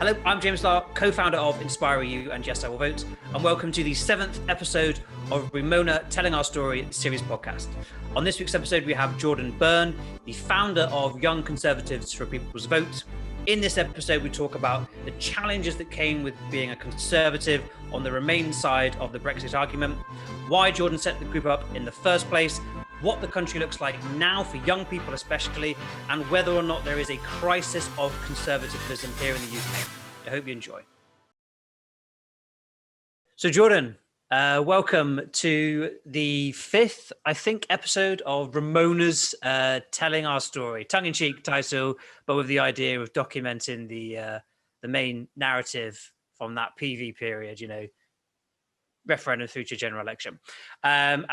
Hello, I'm James Lark, co-founder of Inspire You and Yes, I Will Vote, and welcome to the 7th episode of Remoaner Telling Our Story series podcast. On this week's episode, we have Jordan Byrne, the founder of Young Conservatives for People's Vote. In this episode, we talk about the challenges that came with being a conservative on the Remain side of the Brexit argument, why Jordan set the group up in the first place, what the country looks like now for young people especially, and whether or not there is a crisis of conservatism here in the UK. I hope you enjoy. So Jordan, welcome to the 5th, I think, episode of Remoaner's Telling Our Story. Tongue-in-cheek title, but with the idea of documenting the main narrative from that PV period, you know, referendum through to general election, and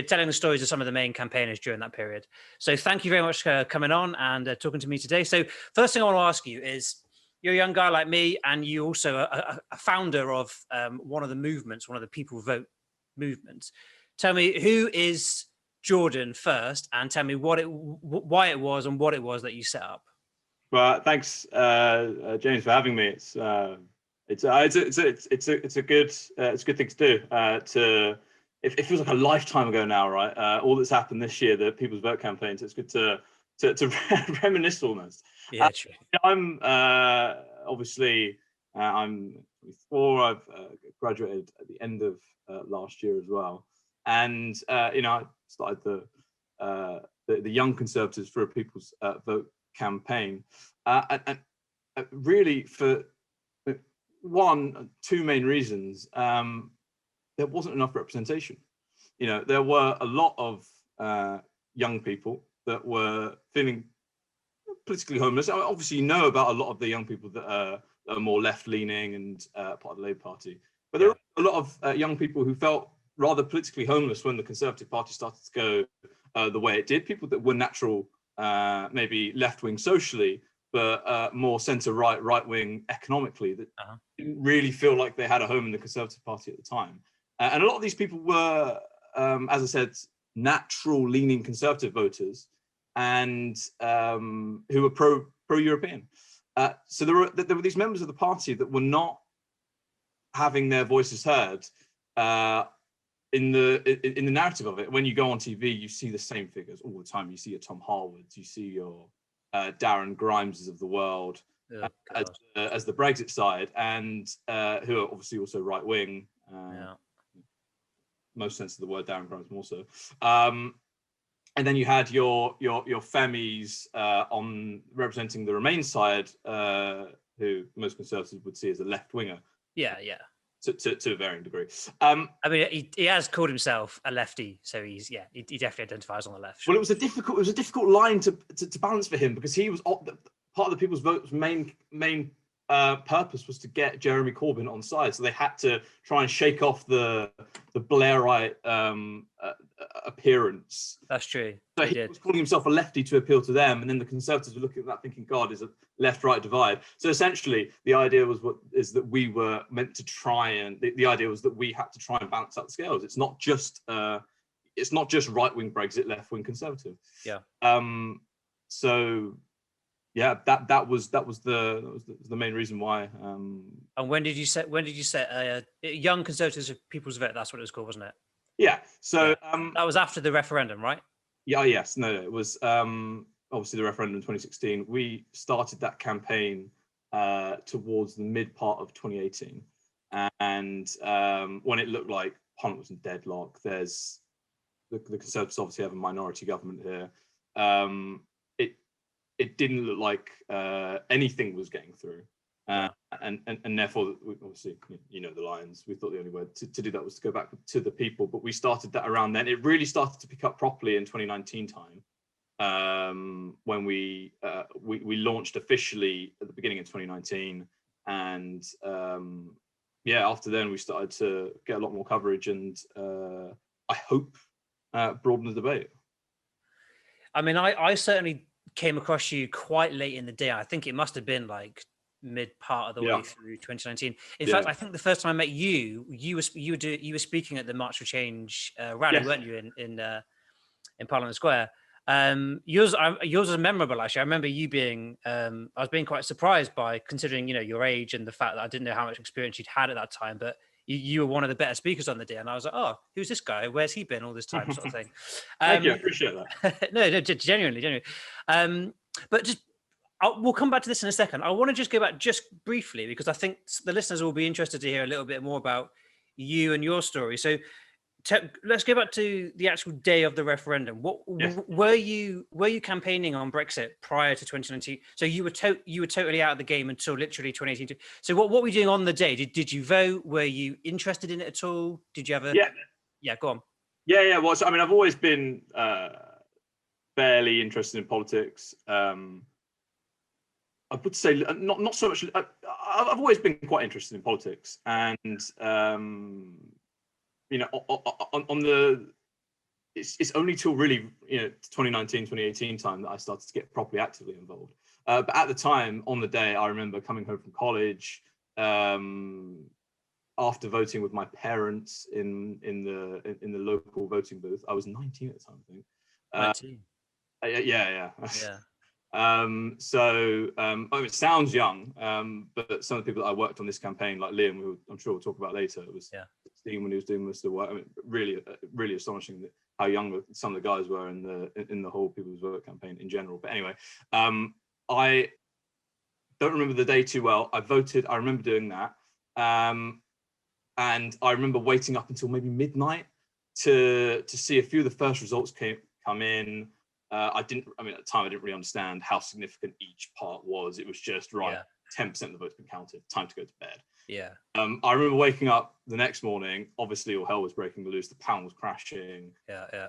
telling the stories of some of the main campaigners during that period. So thank you very much for coming on and talking to me today. So first thing I want to ask you is, you're a young guy like me, and you also a founder of one of the movements, one of the People Vote movements. Tell me, who is Jordan first, and tell me why it was and what it was that you set up. Well, thanks, James, for having me. It's a good thing to do. It feels like a lifetime ago now, right? All that's happened this year, the People's Vote campaign. So it's good to reminisce almost. Yeah, true. I'm obviously I'm 24. I've graduated at the end of last year as well, and I started the Young Conservatives for a People's Vote campaign, and really for two main reasons. There wasn't enough representation. There were a lot of young people that were feeling politically homeless. Obviously, you know about a lot of the young people that are more left-leaning and part of the Labour Party, but there were a lot of young people who felt rather politically homeless when the Conservative Party started to go the way it did. People that were natural, maybe left-wing socially, but more centre-right, right-wing economically, that didn't really feel like they had a home in the Conservative Party at the time. And a lot of these people were, as I said, natural-leaning Conservative voters, and who were pro-European. So there were these members of the party that were not having their voices heard in the narrative of it. When you go on TV, you see the same figures all the time. You see your Tom Harwoods, you see your Darren Grimeses of the world as the Brexit side, and who are obviously also right wing. Most sense of the word, Darren Grimes more so. And then you had your Femis on representing the Remain side, who most Conservatives would see as a left winger. Yeah. To a varying degree. I mean, he has called himself a lefty, so he definitely identifies on the left. Sure. Well, it was a difficult line to balance for him, because he was part of the People's Vote's main purpose was to get Jeremy Corbyn on side, so they had to try and shake off the Blairite appearance. That's true. So he was calling himself a lefty to appeal to them, and then the Conservatives were looking at that thinking, God, is a left-right divide. So essentially, the idea was that we were meant to try, and the idea was that we had to try and balance out the scales. It's not just right-wing Brexit, left-wing Conservative. Yeah. So yeah, that was the main reason why. And when did you set Young Conservatives for People's Vote? That's what it was called, wasn't it? Yeah. So that was after the referendum, right? Yeah. Yes. No. It was obviously the referendum in 2016. We started that campaign towards the mid part of 2018, and when it looked like Parliament was in deadlock, there's the Conservatives obviously have a minority government here. It didn't look like anything was getting through, and therefore, obviously, the lines. We thought the only way to do that was to go back to the people. But we started that around then. It really started to pick up properly in 2019 time, when we launched officially at the beginning of 2019, and after then we started to get a lot more coverage, and I hope broaden the debate. I mean, I certainly came across you quite late in the day. I think it must have been like mid part of the way through 2019. In fact, I think the first time I met you were speaking at the March for Change rally, weren't you, in Parliament Square? Yours was memorable, actually. I remember you being, I was being quite surprised by, considering, your age and the fact that I didn't know how much experience you'd had at that time, but you were one of the better speakers on the day. And I was like, oh, who's this guy? Where's he been all this time, sort of thing. Thank you, I appreciate that. No, genuinely. But just, we'll come back to this in a second. I want to just go back just briefly, because I think the listeners will be interested to hear a little bit more about you and your story. So let's go back to the actual day of the referendum. What were you campaigning on Brexit prior to 2019? So you were totally out of the game until literally 2018. So what were you doing on the day? Did you vote? Were you interested in it at all? Did you ever? Yeah, go on. Yeah. Well, so, I mean, I've always been fairly interested in politics. I would say not so much. I've always been quite interested in politics, and on the, it's only till really 2019, 2018 time that I started to get properly actively involved. But at the time, on the day, I remember coming home from college after voting with my parents in the local voting booth. I was 19 at the time, I think. 19. Yeah. It sounds young, but some of the people that I worked on this campaign, like Liam, who I'm sure we'll talk about later, was 16 when he was doing most of the work. I mean, really astonishing how young some of the guys were in the whole People's Vote campaign in general. But anyway, I don't remember the day too well. I voted. I remember doing that, and I remember waiting up until maybe midnight to see a few of the first results come in. At the time, I didn't really understand how significant each part was. It was just 10% of the votes been counted, time to go to bed. Yeah. I remember waking up the next morning, obviously all hell was breaking loose, the pound was crashing. Yeah.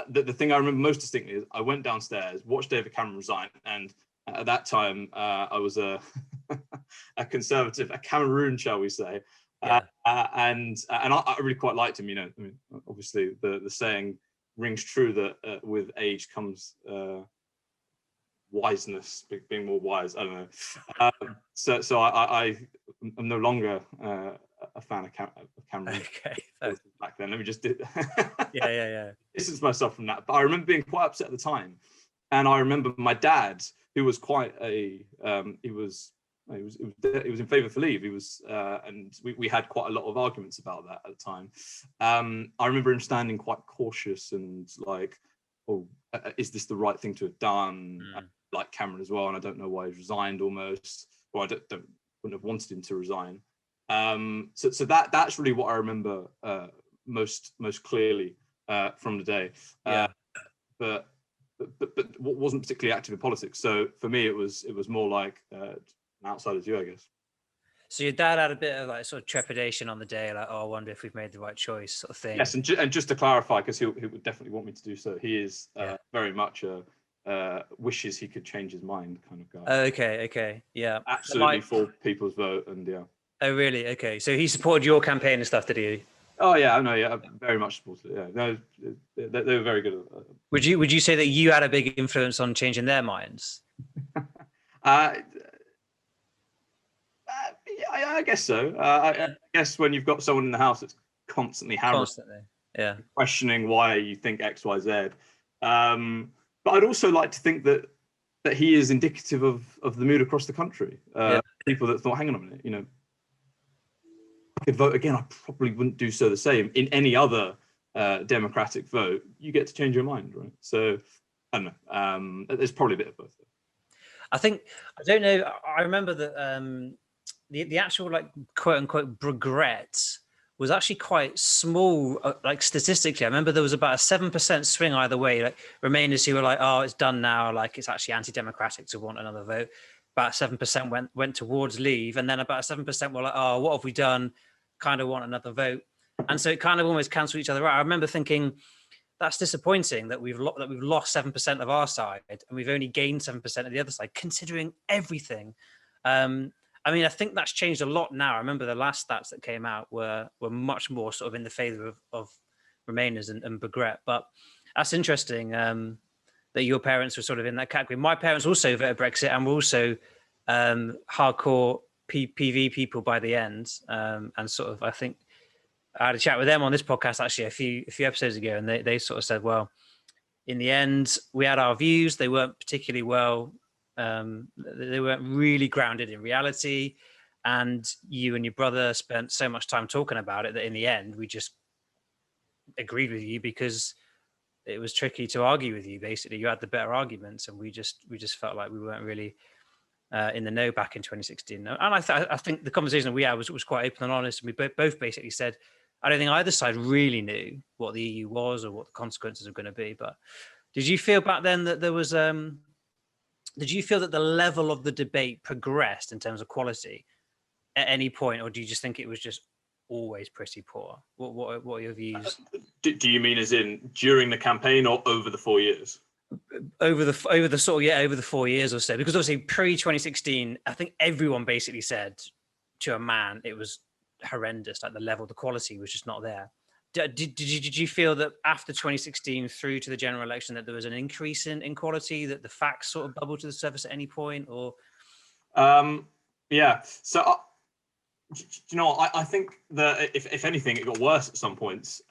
The thing I remember most distinctly is I went downstairs, watched David Cameron resign, and at that time I was a conservative, a Cameroon, shall we say. Yeah. And I really quite liked him. Obviously the saying rings true that with age comes wiseness, being more wise. I don't know. So I am no longer a fan of Cameron. Okay. Back then, let me just Yeah. distance myself from that. But I remember being quite upset at the time, and I remember my dad, who was quite a he was in favour for leave. He was, and we had quite a lot of arguments about that at the time. I remember him standing quite cautious and like, "Oh, is this the right thing to have done?" Like Cameron as well, and I don't know why he's resigned almost, or I wouldn't have wanted him to resign. So that's really what I remember most clearly from the day. But wasn't particularly active in politics. So for me, it was more like an outsider's view, I guess. So your dad had a bit of like sort of trepidation on the day, like, oh, I wonder if we've made the right choice, sort of thing. Yes, and just to clarify, because he would definitely want me to do so, he is very much wishes he could change his mind kind of guy. Okay, yeah. Absolutely for People's Vote, and yeah. Oh, really? Okay, so he supported your campaign and stuff, did he? Oh yeah, I know. Yeah, very much supported it. Yeah, no, they were very good. Would you say that you had a big influence on changing their minds? I guess so. I guess when you've got someone in the house that's constantly questioning why you think X, Y, Z. But I'd also like to think that he is indicative of the mood across the country. People that thought, hang on a minute, I could vote again, I probably wouldn't do so the same. In any other democratic vote, you get to change your mind, right? So I don't know. There's probably a bit of both. I don't know. I remember that the actual like quote unquote regret was actually quite small, like statistically. I remember there was about a 7% swing either way. Like Remainers who were like, "Oh, it's done now." Like it's actually anti-democratic to want another vote. About 7% went towards leave, and then about 7% were like, "Oh, what have we done? Kind of want another vote." And so it kind of almost cancelled each other out. I remember thinking that's disappointing that we've lost 7% of our side and we've only gained 7% of the other side, considering everything. I mean, I think that's changed a lot now. I remember the last stats that came out were much more sort of in the favour of Remainers and regret. But that's interesting that your parents were sort of in that category. My parents also voted Brexit and were also hardcore PV people by the end. And sort of, I think I had a chat with them on this podcast actually a few episodes ago, and they sort of said, well, in the end, we had our views. They weren't particularly well. They weren't really grounded in reality. And you and your brother spent so much time talking about it that in the end, we just agreed with you because it was tricky to argue with you. Basically, you had the better arguments, and we just felt like we weren't really in the know back in 2016. And I think the conversation that we had was quite open and honest. And we both basically said, I don't think either side really knew what the EU was or what the consequences were going to be. But did you feel back then that there was? Did you feel that the level of the debate progressed in terms of quality at any point, or do you just think it was just always pretty poor? What are your views? Do you mean as in during the campaign or over the 4 years? Over the 4 years or so, because obviously pre-2016, I think everyone basically said to a man it was horrendous. Like the level, the quality was just not there. Did you feel that after 2016 through to the general election that there was an increase in quality, that the facts sort of bubbled to the surface at any point, or? Yeah. So, you know, I think that if anything, it got worse at some points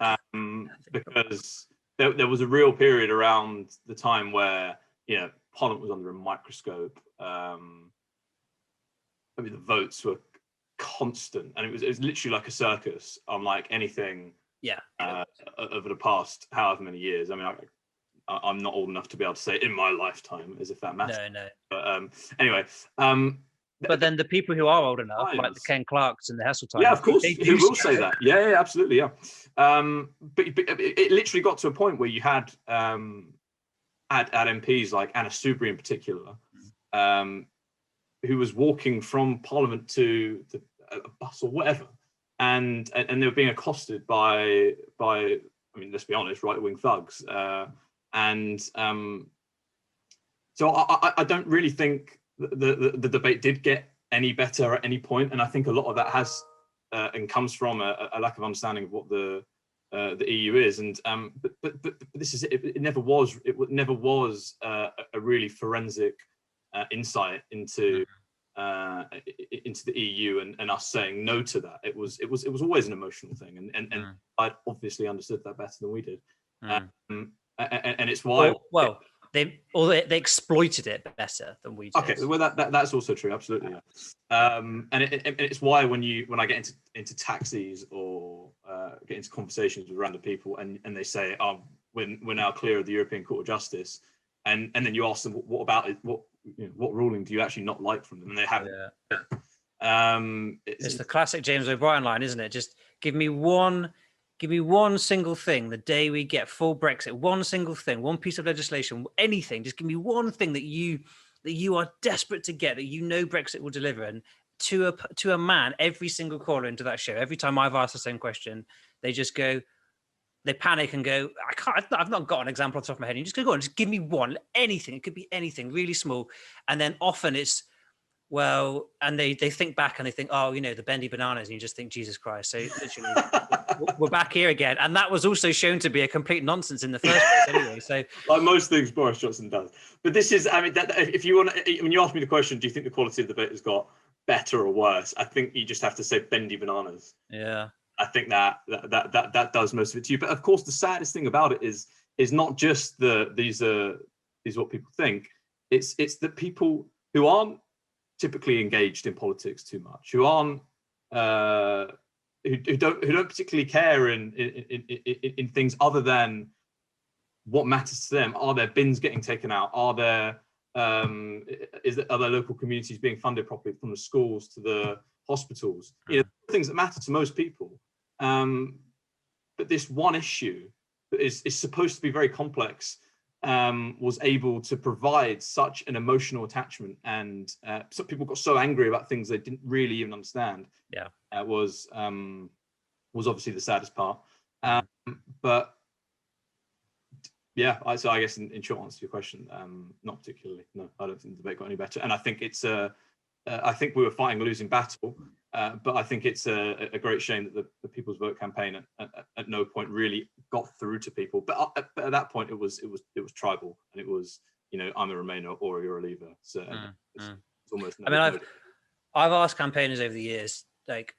because there was a real period around the time where, you know, Parliament was under a microscope. I mean, the votes were constant, and it was literally like a circus, unlike anything. Yeah. Over the past however many years. I mean, I'm not old enough to be able to say in my lifetime, as if that matters. No. But anyway. But then the people who are old enough, like the Ken Clarks and the Heseltine, yeah, of course, who will say that. Yeah, absolutely, yeah. But it literally got to a point where you had MPs like Anna Soubry in particular, who was walking from Parliament to a bus or whatever, and they were being accosted by I mean, let's be honest, right-wing thugs, and so I don't really think the debate did get any better at any point, and I think a lot of that has and comes from a lack of understanding of what the EU is, and but this is it. It never was a really forensic insight into the EU and us saying no to that. It was always an emotional thing, and I'd obviously understood that better than we did, and it's why they exploited it better than we did. Okay, well that's also true, absolutely. Yeah. And it's why when I get into taxis or get into conversations with random people and they say, "Oh, we're now clear of the European Court of Justice," and then you ask them, "What about it? What ruling do you actually not like from them?" And they haven't. Yeah. It's the classic James O'Brien line, isn't it? Just give me one single thing the day we get full Brexit, one single thing, one piece of legislation, anything. Just give me one thing that you are desperate to get, that you know Brexit will deliver. And to a man, every single caller into that show, every time I've asked the same question, they just go, they panic and go, I've not got an example off the top of my head. You just go on, just give me one, anything. It could be anything, really small. And then often it's, well, and they think back and they think, oh, you know, the bendy bananas, and you just think, Jesus Christ. So literally, we're back here again. And that was also shown to be a complete nonsense in the first place anyway. So, like most things Boris Johnson does. But this is, I mean, if you want, when you ask me the question, do you think the quality of the debate has got better or worse? I think you just have to say bendy bananas. Yeah. I think that does most of it to you. But of course, the saddest thing about it is not just these what people think. It's the people who aren't typically engaged in politics too much, who aren't who don't particularly care in things other than what matters to them. Are there bins getting taken out? Are there are there local communities being funded properly, from the schools to the hospitals? You know, things that matter to most people. But this one issue that is supposed to be very complex was able to provide such an emotional attachment, and some people got so angry about things they didn't really even understand. Yeah, was obviously the saddest part. But yeah, so I guess in short answer to your question, not particularly. No, I don't think the debate got any better, and I think it's I think we were fighting a losing battle. But I think it's a great shame that the People's Vote campaign at no point really got through to people. But at that point, it was tribal, and it was, you know, I'm a Remainer or you're a Leaver. So it's almost. I mean, I've asked campaigners over the years, like,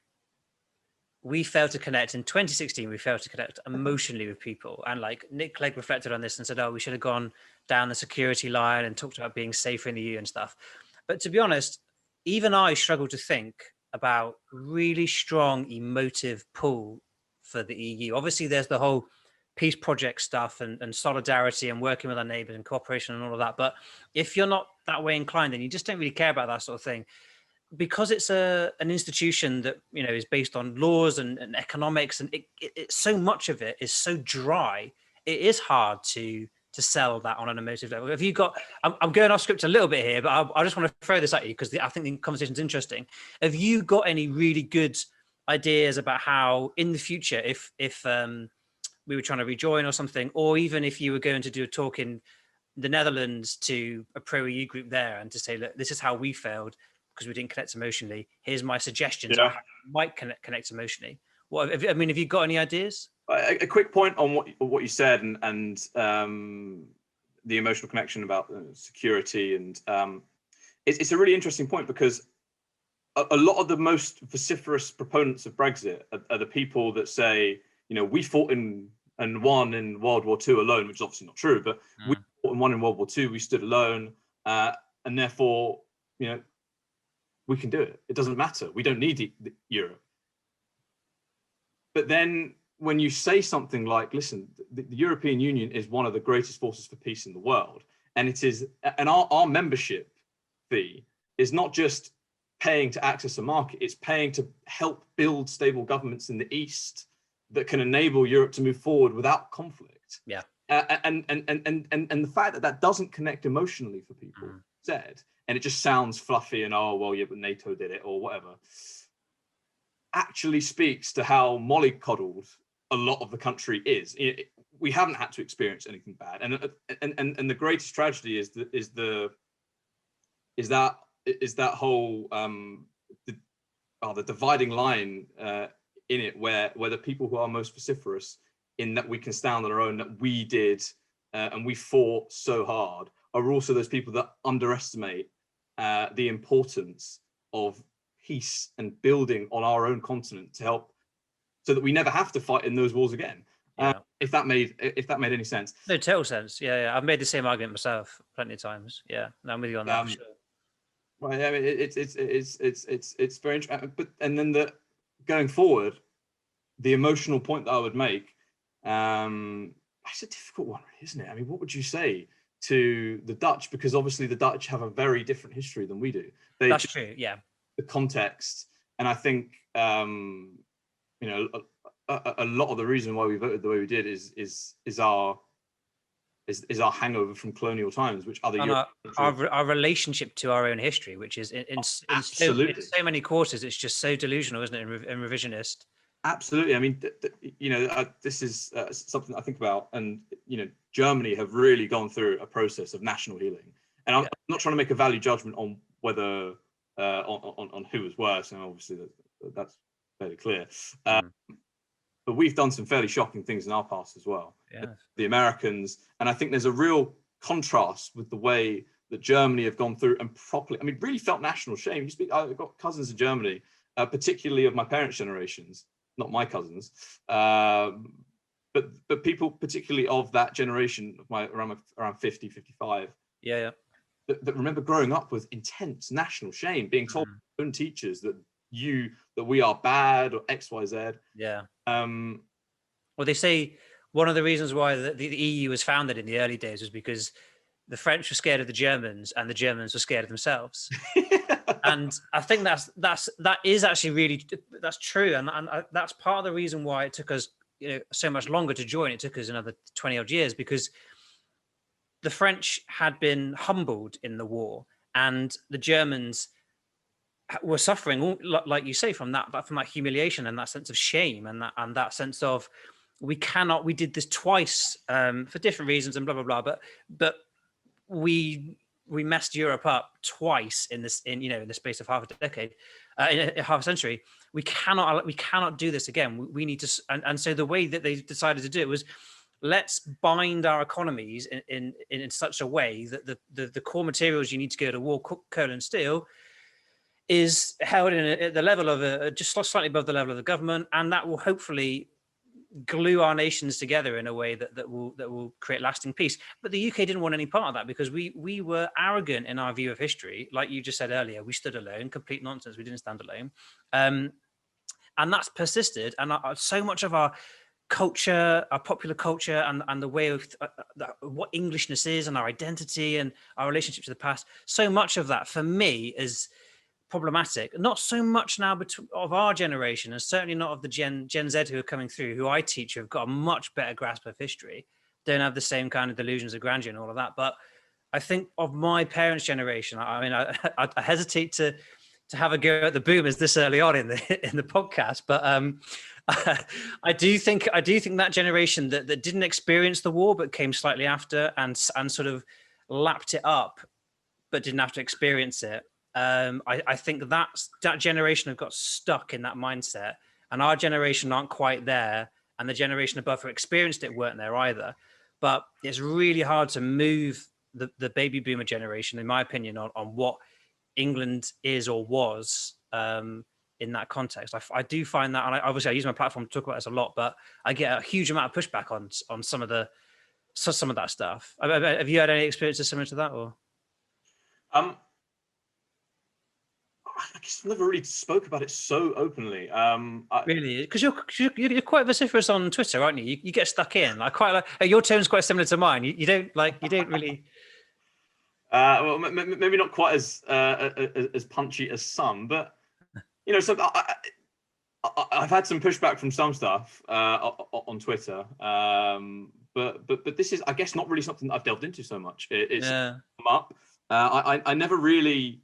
we failed to connect in 2016. We failed to connect emotionally with people. And like Nick Clegg reflected on this and said, oh, we should have gone down the security line and talked about being safer in the EU and stuff. But to be honest, even I struggle to think about really strong emotive pull for the EU. Obviously, there's the whole peace project stuff and solidarity and working with our neighbors and cooperation and all of that. But if you're not that way inclined, then you just don't really care about that sort of thing. Because it's an institution that, you know, is based on laws and economics, and so much of it is so dry, it is hard to sell that on an emotive level. Have you got, I'm going off script a little bit here, but I just want to throw this at you because I think the conversation's interesting. Have you got any really good ideas about how in the future, if we were trying to rejoin or something, or even if you were going to do a talk in the Netherlands to a pro-EU group there and to say, look, this is how we failed because we didn't connect emotionally. Here's my suggestions on how we might connect emotionally. What, I mean, have you got any ideas? A quick point on what you said and the emotional connection about security, and it's a really interesting point because a lot of the most vociferous proponents of Brexit are the people that say, you know, we fought and won in World War II alone, which is obviously not true, but we fought and won in World War II, we stood alone, and therefore, you know, we can do it. It doesn't matter. We don't need Europe. But then when you say something like, listen, the European Union is one of the greatest forces for peace in the world. And it is, and our membership fee is not just paying to access a market, it's paying to help build stable governments in the East that can enable Europe to move forward without conflict. Yeah. And the fact that that doesn't connect emotionally for people said, and it just sounds fluffy and, oh, well, yeah, but NATO did it or whatever, actually speaks to how mollycoddled a lot of the country is. We haven't had to experience anything bad, and the greatest tragedy is that whole the dividing line in it, where the people who are most vociferous in that we can stand on our own, that we did and we fought so hard, are also those people that underestimate the importance of peace and building on our own continent to help, so that we never have to fight in those wars again. If that made any sense. No, total sense. Yeah. I've made the same argument myself plenty of times. Yeah, I'm with you on that. For sure. Right. I mean, it's very interesting. But and then going forward, the emotional point that I would make, it's a difficult one, isn't it? I mean, what would you say to the Dutch? Because obviously the Dutch have a very different history than we do. That's true. Yeah. The context, and I think you know, a lot of the reason why we voted the way we did is our hangover from colonial times, which other our relationship to our own history, which is in so many quarters, it's just so delusional, isn't it, and revisionist. Absolutely. I mean, you know, this is something I think about, and you know, Germany have really gone through a process of national healing, and I'm not trying to make a value judgment on whether on who was worse, and obviously that's fairly clear. But we've done some fairly shocking things in our past as well. Yeah. The Americans, and I think there's a real contrast with the way that Germany have gone through and properly, I mean, really felt national shame. I've got cousins in Germany, particularly of my parents' generations, not my cousins, but people particularly of that generation, of around 50, 55. Yeah. That remember growing up with intense national shame, being told by their own teachers that we are bad or X, Y, Z. Yeah. Well, they say one of the reasons why the EU was founded in the early days was because the French were scared of the Germans and the Germans were scared of themselves. And I think that is actually really, that's true. And that's part of the reason why it took us, you know, so much longer to join. It took us another 20 odd years because the French had been humbled in the war, and the Germans were suffering, like you say, from that humiliation and that sense of shame and that sense of we did this twice for different reasons and blah blah blah, but we messed Europe up twice in the space of half a decade, in half a century. We cannot do this again. We need to, and so the way that they decided to do it was, let's bind our economies in such a way that the core materials you need to go to war, coal and steel, is held at the level of just slightly above the level of the government, and that will hopefully glue our nations together in a way that will create lasting peace. But the UK didn't want any part of that because we were arrogant in our view of history. Like you just said earlier, we stood alone. Complete nonsense. We didn't stand alone, and that's persisted. And so much of our culture, our popular culture, and the way of what Englishness is, and our identity, and our relationship to the past, so much of that for me is problematic. Not so much now of our generation, and certainly not of the Gen Z who are coming through, who I teach, who have got a much better grasp of history, don't have the same kind of delusions of grandeur and all of that. But I think of my parents' generation, I mean, I hesitate to have a go at the boomers this early on in the podcast, but I do think that generation that didn't experience the war but came slightly after and sort of lapped it up, but didn't have to experience it. I think that generation have got stuck in that mindset, and our generation aren't quite there, and the generation above who experienced it weren't there either. But it's really hard to move the baby boomer generation, in my opinion, on what England is or was in that context. I do find that, and obviously I use my platform to talk about this a lot, but I get a huge amount of pushback on some of that stuff. Have you had any experiences similar to that, or? I guess I never really spoke about it so openly. Really, because you're quite vociferous on Twitter, aren't you? You get stuck in. I quite like your tone's quite similar to mine. You don't really. Well, maybe not quite as punchy as some, but so I've had some pushback from some stuff on Twitter, but this is, I guess, not really something that I've delved into so much. It's come up. I never really.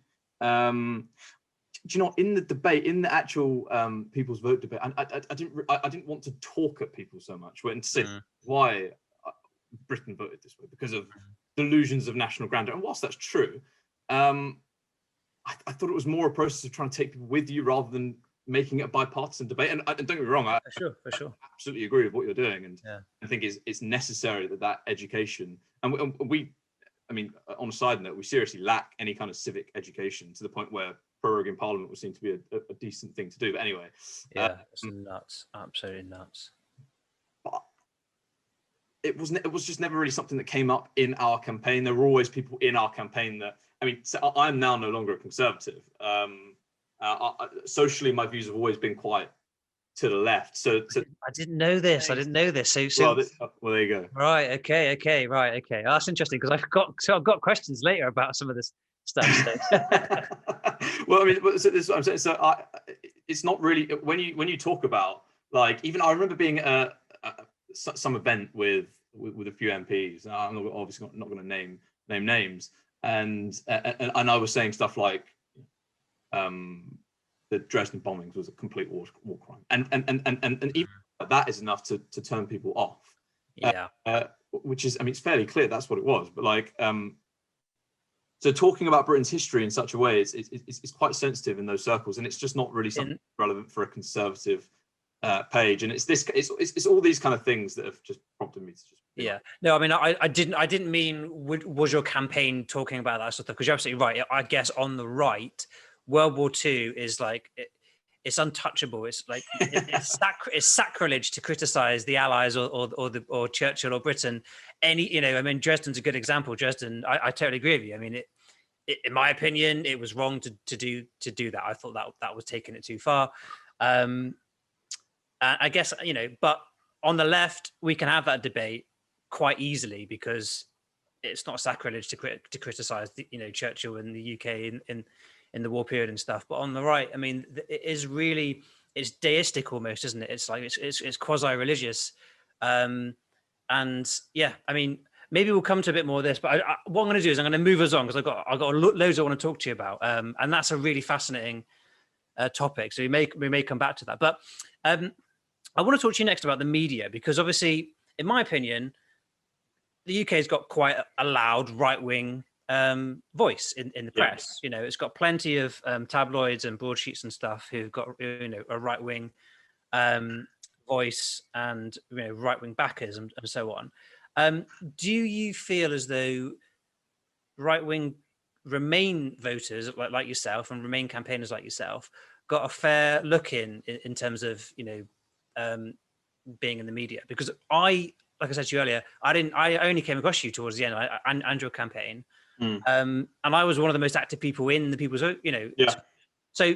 In the debate, in the actual people's vote debate, I didn't want to talk at people so much, and say why Britain voted this way because of delusions of national grandeur. And whilst that's true, I thought it was more a process of trying to take people with you rather than making it a bipartisan debate. And don't get me wrong, I absolutely agree with what you're doing, and I think it's necessary that education, and we, I mean, on a side note, we seriously lack any kind of civic education to the point where proroguing Parliament would seem to be a decent thing to do. But anyway, it's nuts, absolutely nuts. But it was just never really something that came up in our campaign. There were always people in our campaign that, I mean, so I'm now no longer a conservative. Socially, my views have always been quite to the left. So I didn't know this. So well, there you go. Right. Okay. Right. Okay. Oh, that's interesting because I've got questions later about some of this stuff. So. Well, I mean, so this is what I'm saying. So it's not really when you talk about, like, even I remember being at some event with a few MPs. I'm obviously not going to name names, and I was saying stuff like the Dresden bombings was a complete war crime, and even that is enough to turn people off. Yeah. Which is, I mean, it's fairly clear that's what it was, but like, so talking about Britain's history in such a way, it's quite sensitive in those circles, and it's just not really something relevant for a conservative page. And it's all these kind of things that have just prompted me to just. Yeah. No, I mean, I didn't mean was your campaign talking about that sort of stuff, because you're absolutely right. I guess on the right, World War II is like it's untouchable. It's like it's sacrilege to criticize the Allies or Churchill or Britain. I mean, Dresden's a good example. Dresden, I totally agree with you. I mean, in my opinion, it was wrong to do that. I thought that was taking it too far. I guess, but on the left, we can have that debate quite easily because it's not sacrilege to criticize Churchill in the UK in the war period and stuff. But on the right, I mean, it's deistic almost, isn't it? It's like it's quasi-religious, and yeah, I mean, maybe we'll come to a bit more of this. But what I'm going to do is I'm going to move us on because I've got loads I want to talk to you about, and that's a really fascinating topic. So we may come back to that, but I want to talk to you next about the media, because obviously, in my opinion, the UK has got quite a loud right-wing voice in the press. It's got plenty of tabloids and broadsheets and stuff who've got a right-wing voice and right-wing backers and so on. Do you feel as though right-wing Remain voters like yourself and Remain campaigners like yourself got a fair look in terms of being in the media? Because like I said to you earlier, I only came across you towards the end and your campaign, and I was one of the most active people in the People's Vote. Yeah. So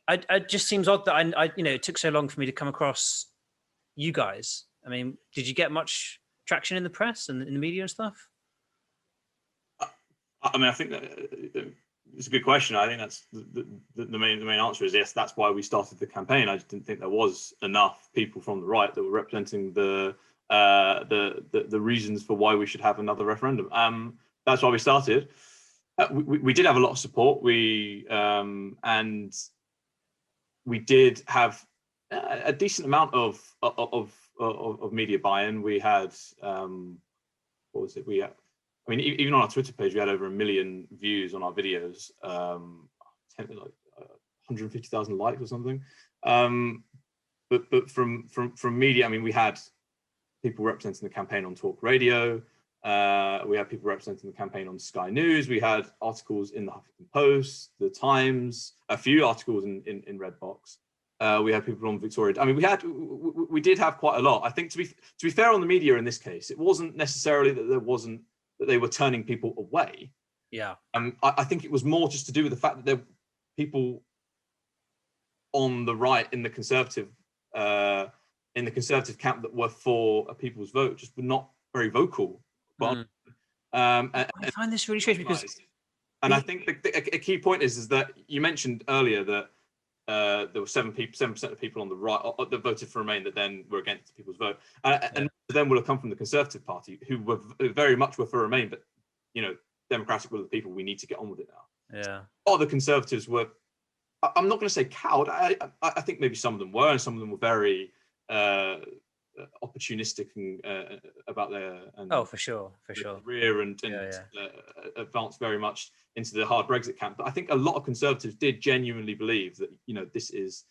it just seems odd that I it took so long for me to come across you guys. I mean, did you get much traction in the press and in the media and stuff? I mean, I think that it's a good question. I think that's the main answer is yes. That's why we started the campaign. I just didn't think there was enough people from the right that were representing the reasons for why we should have another referendum. That's why we started. We did have a lot of support. And we did have a decent amount of media buy-in. We had what was it? I mean, even on our Twitter page, we had over 1 million views on our videos, like 150,000 likes or something. But from media, I mean, we had people representing the campaign on Talk Radio. We had people representing the campaign on Sky News. We had articles in the Huffington Post, the Times, a few articles in Redbox. We had people on Victoria. I mean, we did have quite a lot. I think to be fair on the media in this case, it wasn't necessarily that they were turning people away. Yeah. I think it was more just to do with the fact that there were people on the right in the conservative camp that were for a People's Vote just were not very vocal. But I find this really strange because, I think a key point is that you mentioned earlier that there were 7% of people on the right that voted for Remain that then were against People's Vote, and then will have come from the Conservative Party, who were very much were for Remain, but democratic will of the people, we need to get on with it now. Yeah. A lot of the Conservatives were, I'm not going to say cowed. I think maybe some of them were, and some of them were very opportunistic and about their for sure career and advanced very much into the hard Brexit camp. But I think a lot of Conservatives did genuinely believe that this is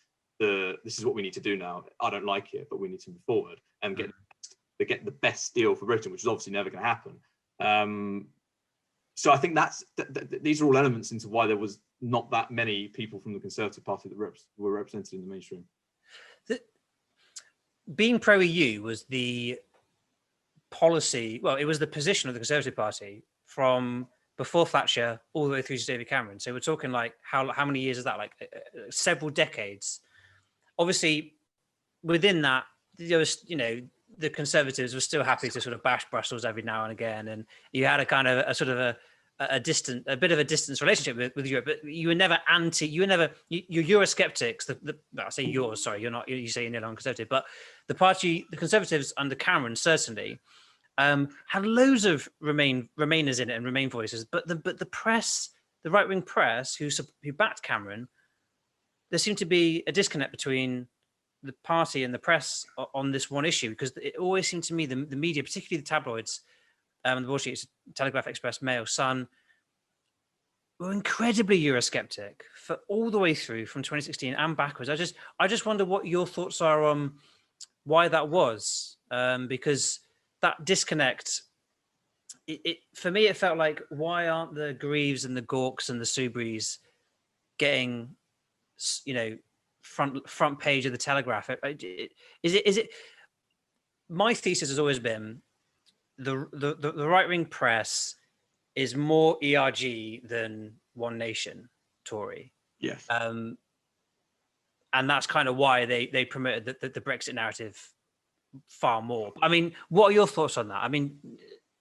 what we need to do now. I don't like it, but we need to move forward and get the best deal for Britain, which is obviously never going to happen. So I think these are all elements into why there was not that many people from the Conservative Party that were represented in the mainstream. Being pro-EU was the policy, well, it was the position of the Conservative Party from before Thatcher all the way through to David Cameron. So we're talking like how many years is that? Like several decades. Obviously, within that, there was, the Conservatives were still happy to sort of bash Brussels every now and again, and you had a kind of a sort of a bit of a distance relationship with Europe, but you were never you're Eurosceptics. I say yours, sorry, you're not. You say you're non-conservative, but the Conservatives under Cameron certainly had loads of Remainers in it and Remain voices, but the press, the right-wing press who backed Cameron, there seemed to be a disconnect between the party and the press on this one issue, because it always seemed to me the media, particularly the tabloids, the Wall Street, Telegraph, Express, Mail, Sun, were incredibly Eurosceptic for all the way through from 2016 and backwards. I just wonder what your thoughts are on why that was, because that disconnect, for me, it felt like, why aren't the Greaves and the Gawks and the Soubries getting, front page of the Telegraph? Is it? My thesis has always been the right-wing press is more ERG than One Nation Tory. Yes. And that's kind of why they promoted the Brexit narrative far more. I mean, what are your thoughts on that? I mean,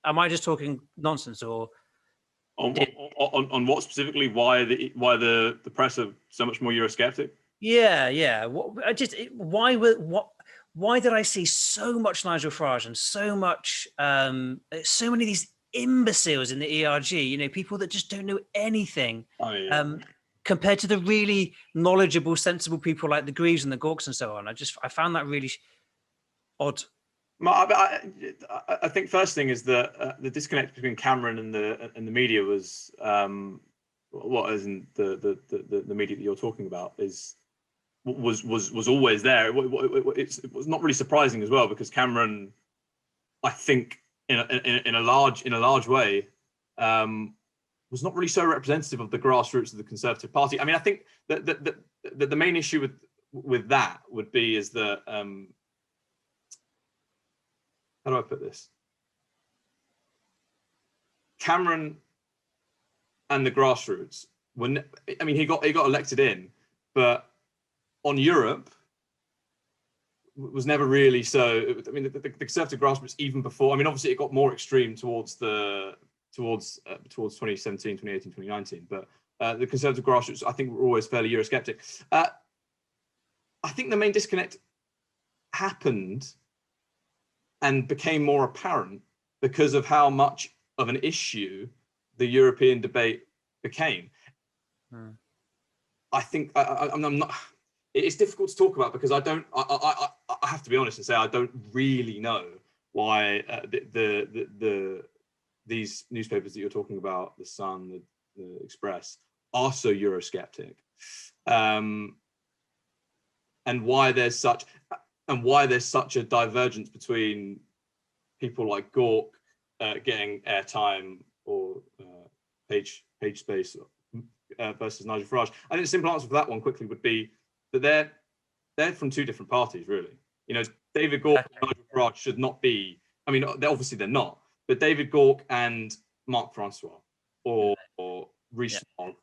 am I just talking nonsense, or on what specifically? Why the press are so much more Eurosceptic? Yeah. Why did I see so much Nigel Farage and so many of these imbeciles in the ERG? People that just don't know anything. Compared to the really knowledgeable, sensible people like the Greaves and the Gawks and so on. I found that really odd. I think first thing is that the disconnect between Cameron and the media was what isn't the media that you're talking about was always there. It was not really surprising as well, because Cameron, I think in a large way, was not really so representative of the grassroots of the Conservative Party. I mean, I think that the main issue with that would be is that how do I put this? Cameron and the grassroots I mean, he got elected in, but on Europe was never really so. I mean, the Conservative grassroots, even before, I mean, obviously it got more extreme towards 2017, 2018, 2019, but the Conservative grassroots, I think, were always fairly Eurosceptic. I think the main disconnect happened and became more apparent because of how much of an issue the European debate became. I think I'm not. It's difficult to talk about because I have to be honest and say I don't really know why these newspapers that you're talking about, the Sun, the Express, are so Eurosceptic, and why there's such a divergence between people like Gork getting airtime or page space versus Nigel Farage. I think the simple answer for that one quickly would be that they're from two different parties, really. You know, David Gork and Nigel Farage should not be. I mean, obviously they're not. But David Gork and Mark Francois or Rees Mogg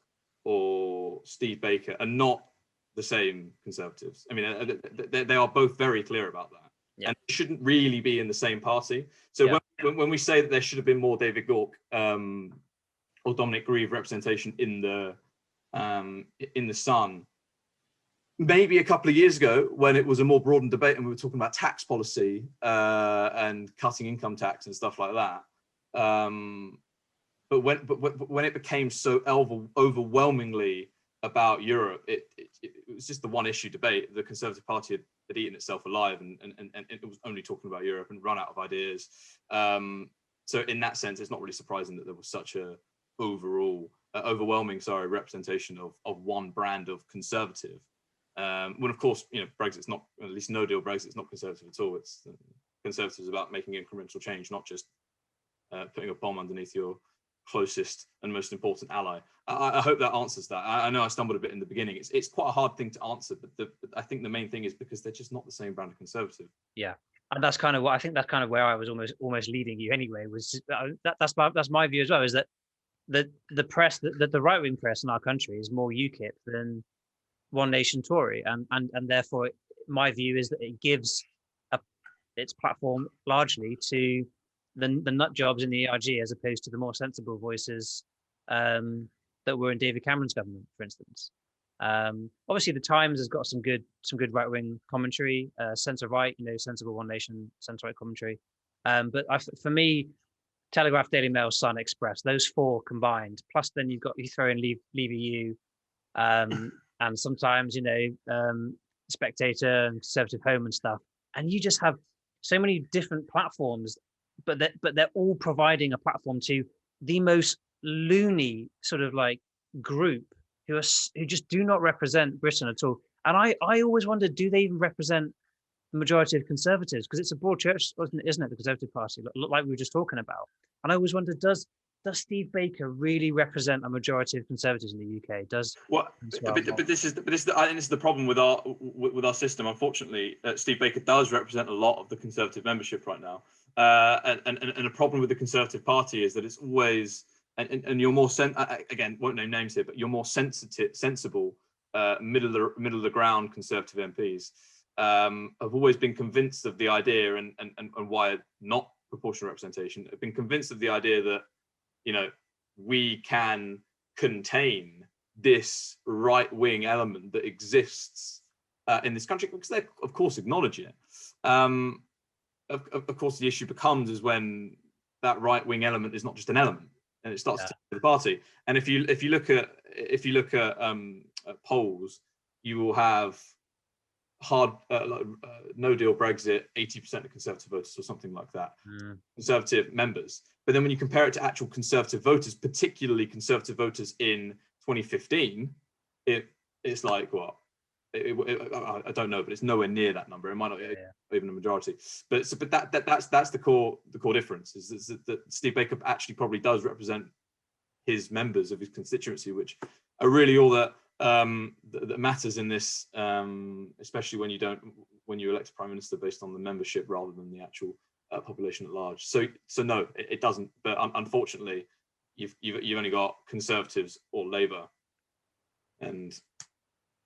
or Steve Baker are not the same Conservatives. I mean, they are both very clear about that. And they shouldn't really be in the same party. So when we say that there should have been more David Gork or Dominic Grieve representation in the Sun, maybe a couple of years ago when it was a more broadened debate and we were talking about tax policy and cutting income tax and stuff like that. But when it became so overwhelmingly about Europe, it was just the one issue debate. The Conservative Party had eaten itself alive and it was only talking about Europe and run out of ideas. So in that sense, it's not really surprising that there was such a overwhelming representation of one brand of conservative. When of course, you know, Brexit's not, at least no deal Brexit's not conservative at all. It's Conservatives about making incremental change, not just putting a bomb underneath your closest and most important ally. I hope that answers that. I know I stumbled a bit in the beginning. It's quite a hard thing to answer, but I think the main thing is because they're just not the same brand of conservative. Yeah, and that's kind of what I think. That's kind of where I was almost leading you anyway. Was that's my view as well. Is that the press, the right wing press in our country is more UKIP than One Nation Tory, and therefore my view is that it gives its platform largely to the nut jobs in the ERG as opposed to the more sensible voices that were in David Cameron's government, for instance. Obviously, the Times has got some good right wing commentary, centre right, you know, sensible One Nation centre right commentary. But for me, Telegraph, Daily Mail, Sun, Express, those four combined, plus then you throw in Leave EU, and sometimes, you know, Spectator and Conservative Home and stuff, and you just have so many different platforms, but they're all providing a platform to the most loony sort of like group who just do not represent Britain at all. And I always wondered, do they even represent the majority of Conservatives? Because it's a broad church, isn't it? The Conservative Party, like we were just talking about. And I always wondered, does Steve Baker really represent a majority of Conservatives in the UK? But this is I think this is the problem with our system. Unfortunately, Steve Baker does represent a lot of the Conservative membership right now, and a problem with the Conservative Party is that it's always and you're more again, won't name names here, but you're more sensible middle of the ground Conservative MPs have always been convinced of the idea and why not proportional representation. Have been convinced of the idea that, you know, we can contain this right-wing element that exists in this country, because they, of course, acknowledge it. Of course, the issue becomes is when that right-wing element is not just an element, and it starts to take the party. And if you look at polls, you will have hard no deal Brexit 80% of Conservative voters or something like that, Conservative members. But then when you compare it to actual Conservative voters, particularly Conservative voters in 2015, it's like what? I don't know, but it's nowhere near that number. It might not be even a majority. But that's the core difference is that Steve Baker actually probably does represent his members of his constituency, which are really all that that matters in this, especially when you elect a prime minister based on the membership rather than the actual population at large. So no, it doesn't. But unfortunately, you've only got Conservatives or Labour, and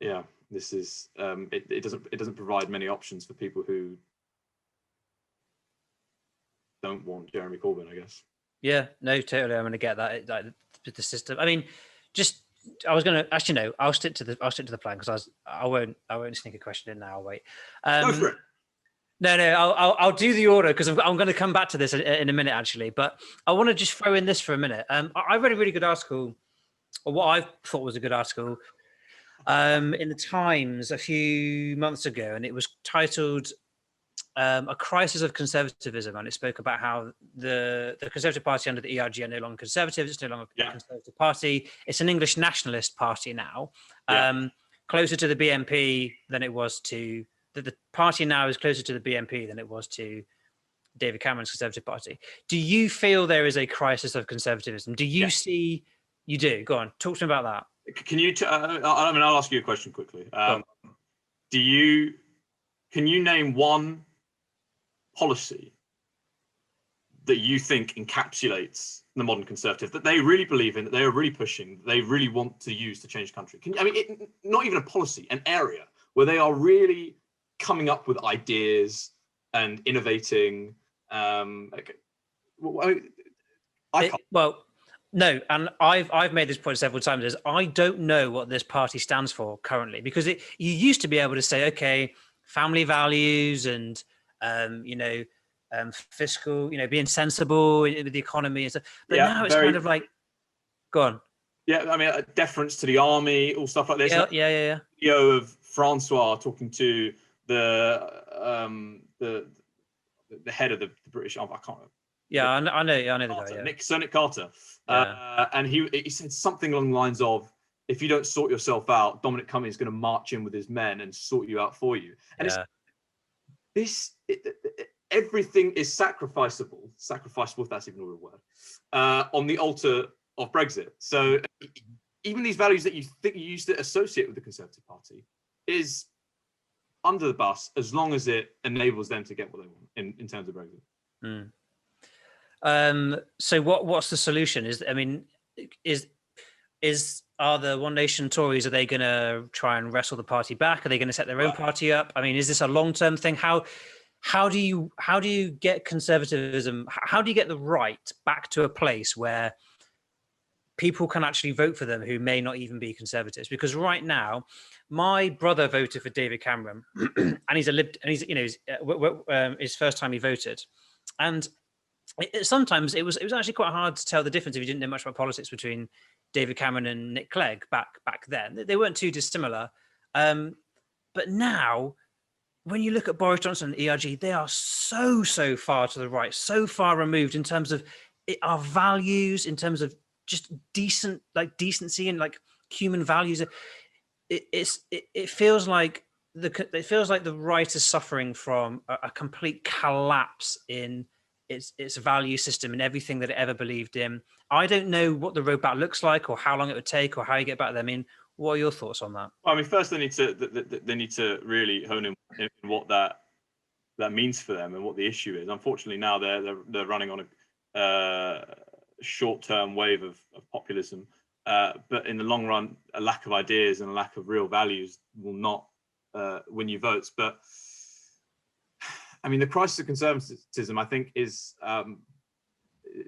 yeah, this is it doesn't provide many options for people who don't want Jeremy Corbyn, I guess. Yeah, no, totally. I'm going to get that. Like the system. I mean, I was going to actually no. I'll stick to the plan because I won't sneak a question in now. I'll wait. Go for it. No, I'll do the order because I'm going to come back to this in a minute actually. But I want to just throw in this for a minute. I read a really good article, or what I thought was a good article, in the Times a few months ago, and it was titled "A Crisis of Conservatism," and it spoke about how the Conservative Party under the ERG are no longer Conservative. It's no longer a Conservative Party. It's an English nationalist party now, closer to the BNP than it was to. The party now is closer to the BNP than it was to David Cameron's Conservative Party. Do you feel there is a crisis of conservatism? Do you see? You do. Go on. Talk to me about that. Can you? I'll ask you a question quickly. Can you name one policy that you think encapsulates the modern Conservative, that they really believe in, that they are really pushing, that they really want to use to change the country? Not even a policy, an area where they are really coming up with ideas and innovating. Well, no, and I've made this point several times, is I don't know what this party stands for currently, because you used to be able to say, okay, family values and fiscal, being sensible with the economy and stuff. But now it's kind of like, go on. Yeah, I mean, deference to the army, all stuff like this. Yeah. Video of Francois talking to the head of the British Army. I can't remember. Yeah, I know the Carter, guy. Sir Nick Carter, and he said something along the lines of, "If you don't sort yourself out, Dominic Cummings is going to march in with his men and sort you out for you." And everything is sacrificable, if that's even a real word, on the altar of Brexit. So even these values that you think you used to associate with the Conservative Party is under the bus, as long as it enables them to get what they want in terms of Brexit. So what's the solution? Are the One Nation Tories, are they going to try and wrestle the party back? Are they going to set their own party up? I mean, is this a long-term thing? How do you get conservatism? How do you get the right back to a place where people can actually vote for them who may not even be conservatives? Because right now, my brother voted for David Cameron, and he's his first time he voted, and sometimes it was actually quite hard to tell the difference if you didn't know much about politics between David Cameron and Nick Clegg back then. They weren't too dissimilar, but now when you look at Boris Johnson and ERG, they are so far to the right, so far removed in terms of our values, in terms of just decency and like human values. It feels like the right is suffering from a complete collapse in its value system and everything that it ever believed in. I don't know what the road back looks like, or how long it would take, or how you get back there. I mean, what are your thoughts on that? Well, I mean, first they need to really hone in what that means for them and what the issue is. Unfortunately, now they're running on a short-term wave of populism, but in the long run, a lack of ideas and a lack of real values will not win you votes. But I mean, the crisis of conservatism, I think, is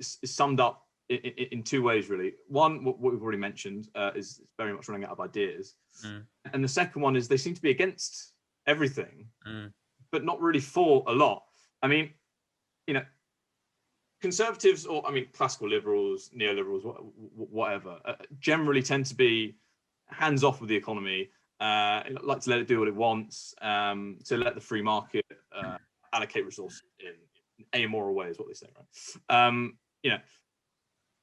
summed up in two ways, really. One, what we've already mentioned, is very much running out of ideas. And the second one is they seem to be against everything, but not really for a lot. I mean, conservatives, or classical liberals, neoliberals, whatever, generally tend to be hands off with the economy, like to let it do what it wants, to let the free market allocate resources in amoral way, is what they say, right?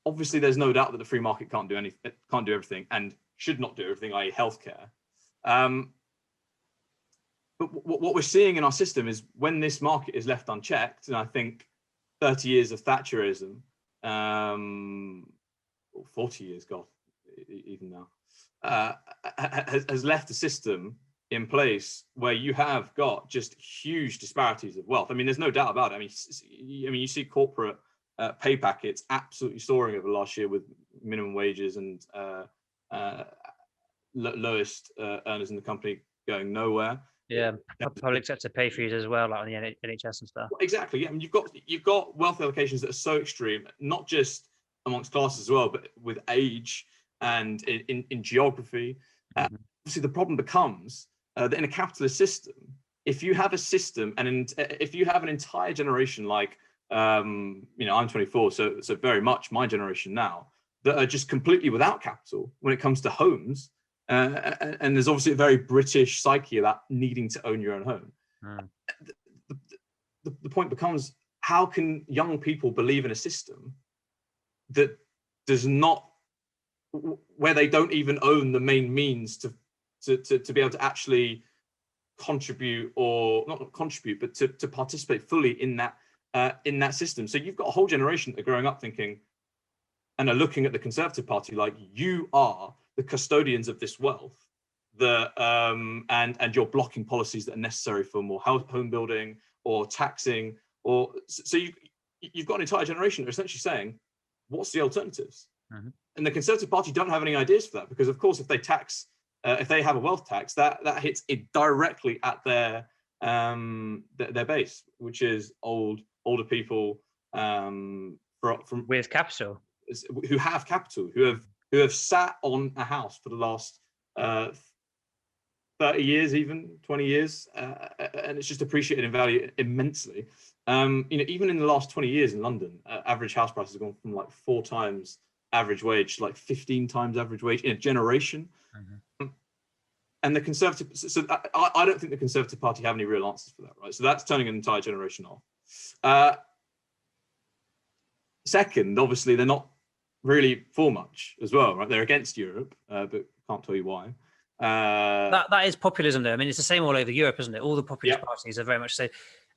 Obviously, there's no doubt that the free market can't do everything, and should not do everything, i.e., healthcare. But what we're seeing in our system is when this market is left unchecked, and I think 30 years of Thatcherism 40 years, God, even now, has left a system in place where you have got just huge disparities of wealth. I mean, there's no doubt about it. I mean, you see corporate pay packets absolutely soaring over last year with minimum wages and lowest earners in the company going nowhere. Yeah, public sector pay freeze as well, like on the NHS and stuff. Exactly. Yeah, I mean, you've got wealth allocations that are so extreme, not just amongst classes as well, but with age and in geography. Obviously, the problem becomes that in a capitalist system, if you have a system and if you have an entire generation like I'm 24, so very much my generation now, that are just completely without capital when it comes to homes. And there's obviously a very British psyche about needing to own your own home. The point becomes, how can young people believe in a system that does not, where they don't even own the main means to be able to actually contribute, or not contribute, but to participate fully in that system? So you've got a whole generation that are growing up thinking and are looking at the Conservative Party like, you are the custodians of this wealth, and you're blocking policies that are necessary for more home building or taxing, or so you've got an entire generation that are essentially saying, what's the alternatives? And the Conservative Party don't have any ideas for that, because of course if they tax, if they have a wealth tax, that hits it directly at their base, which is older people from with capital, who have capital, who have sat on a house for the last 30 years, even 20 years, and it's just appreciated in value immensely. Even in the last 20 years in London, average house prices have gone from like 4 times average wage to like 15 times average wage in a generation. And the Conservative, so I don't think the Conservative Party have any real answers for that, right? So that's turning an entire generation off. Second, obviously, they're not really for much as well, right? They're against Europe, but can't tell you why. That is populism, though. I mean, it's the same all over Europe, isn't it? All the populist parties are very much so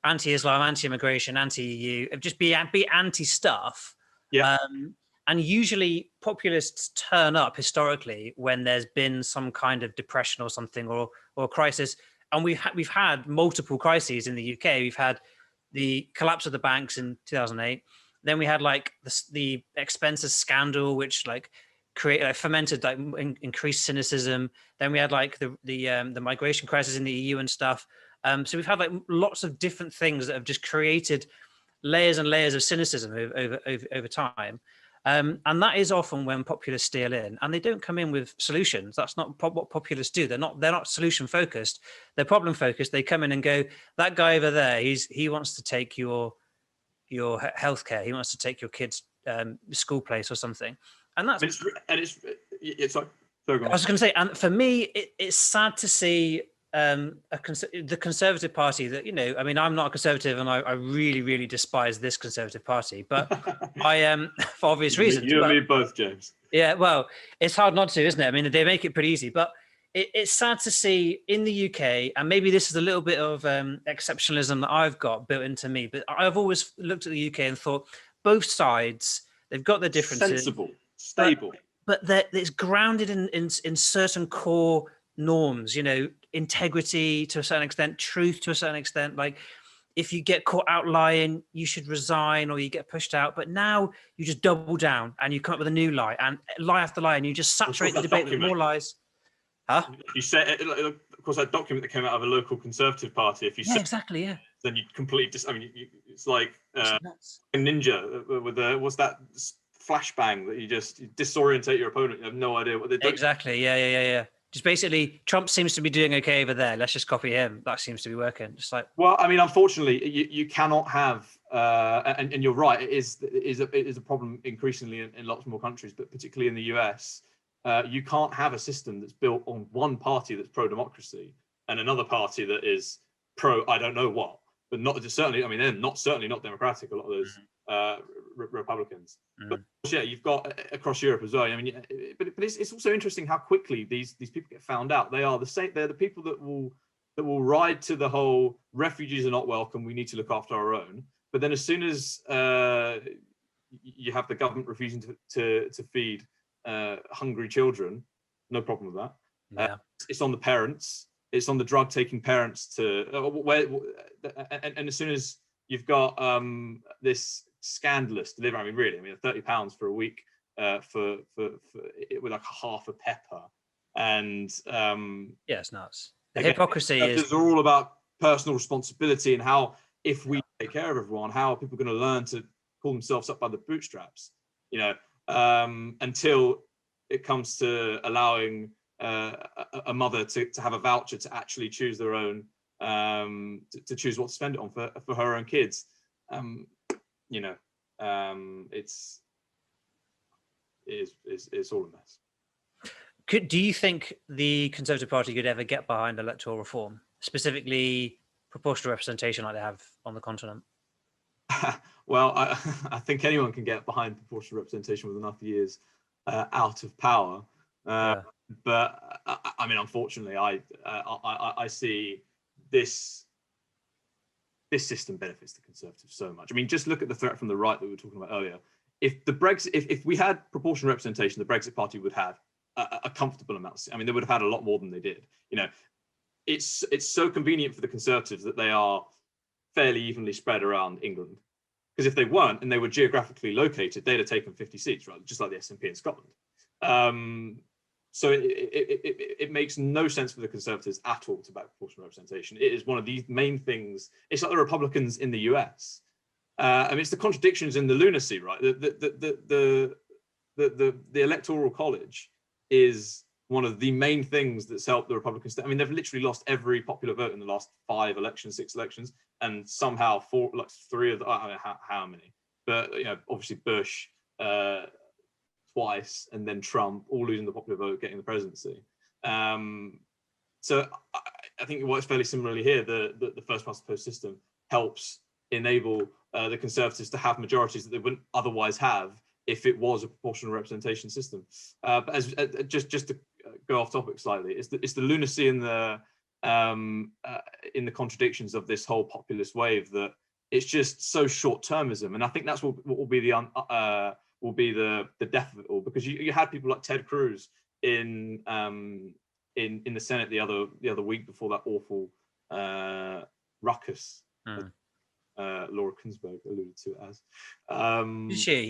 anti-Islam, anti-immigration, anti-EU, just be anti-stuff. And usually populists turn up historically when there's been some kind of depression or something, or crisis. And we've had multiple crises in the UK. We've had the collapse of the banks in 2008. Then we had like the expenses scandal, which like fermented like increased cynicism. Then we had like the migration crisis in the EU and stuff. So we've had like lots of different things that have just created layers and layers of cynicism over time. And that is often when populists steal in, and they don't come in with solutions. That's not what populists do. They're not solution focused. They're problem focused. They come in and go, that guy over there, he wants to take your healthcare. He wants to take your kid's school place or something. And that's it's like. I was going to say, and for me, it's sad to see the Conservative Party that, I mean, I'm not a Conservative, and I really, really despise this Conservative Party, but I for obvious reasons. You and me both, James. Yeah, well, it's hard not to, isn't it? I mean, they make it pretty easy, but it's sad to see in the UK, and maybe this is a little bit of exceptionalism that I've got built into me, but I've always looked at the UK and thought both sides, they've got their differences. Sensible, stable. But it's grounded in certain core norms, integrity to a certain extent, truth to a certain extent. Like if you get caught out lying, you should resign or you get pushed out. But now you just double down and you come up with a new lie and lie after lie, and you just saturate the debate with more lies. Huh? You said, of course, that document that came out of a local Conservative Party. If you said, exactly, yeah, then you completely. It's like a ninja with what's that flashbang that you just disorientate your opponent. You have no idea what they're doing. Exactly. Yeah. Just basically, Trump seems to be doing okay over there. Let's just copy him. That seems to be working. Just like, well, I mean, unfortunately, you cannot have, and you're right. It is a problem increasingly in lots more countries, but particularly in the US. You can't have a system that's built on one party that's pro-democracy and another party that is pro I don't know what, but not certainly. I mean, they're certainly not democratic. A lot of those Republicans, but yeah, you've got across Europe as well. I mean, but it's also interesting how quickly these people get found out. They are the same. They're the people that will ride to the whole refugees are not welcome. We need to look after our own. But then as soon as you have the government refusing to feed hungry children. No problem with that. Yeah. It's on the parents. It's on the drug taking parents to and as soon as you've got this scandalous delivery, I mean, really, I mean, £30 for a week for with like half a pepper, and yeah, it's nuts. The again, hypocrisy is are all about personal responsibility and how if we take care of everyone, how are people going to learn to pull themselves up by the bootstraps? You know, until it comes to allowing a mother to have a voucher to actually choose their own, to choose what to spend it on for her own kids. You know, it's all a mess. Do you think the Conservative Party could ever get behind electoral reform, specifically proportional representation like they have on the continent? Well, I think anyone can get behind proportional representation with enough years out of power. Yeah. But I mean, unfortunately, I see this system benefits the Conservatives so much. I mean, just look at the threat from the right that we were talking about earlier. If we had proportional representation, the Brexit Party would have a comfortable amount. I mean, they would have had a lot more than they did. You know, it's so convenient for the Conservatives that they are fairly evenly spread around England. Because if they weren't and they were geographically located, they'd have taken 50 seats, right? Just like the SNP in Scotland. So it makes no sense for the Conservatives at all to back proportional representation. It is one of the main things. It's like the Republicans in the US. I mean, it's the contradictions in the lunacy, right? The Electoral College is one of the main things that's helped the Republicans. I mean, they've literally lost every popular vote in the last 6 elections, and somehow three of the, I don't know how many, but you know, obviously Bush twice, and then Trump, all losing the popular vote, getting the presidency. So I think it works fairly similarly here. The first past the post system helps enable the Conservatives to have majorities that they wouldn't otherwise have if it was a proportional representation system. But as just to go off topic slightly, it's the lunacy in the contradictions of this whole populist wave that it's just so short-termism, and I think that's what will be the death of it all, because you had people like Ted Cruz in the Senate the other week before that awful ruckus. Laura Kunsberg alluded to it as.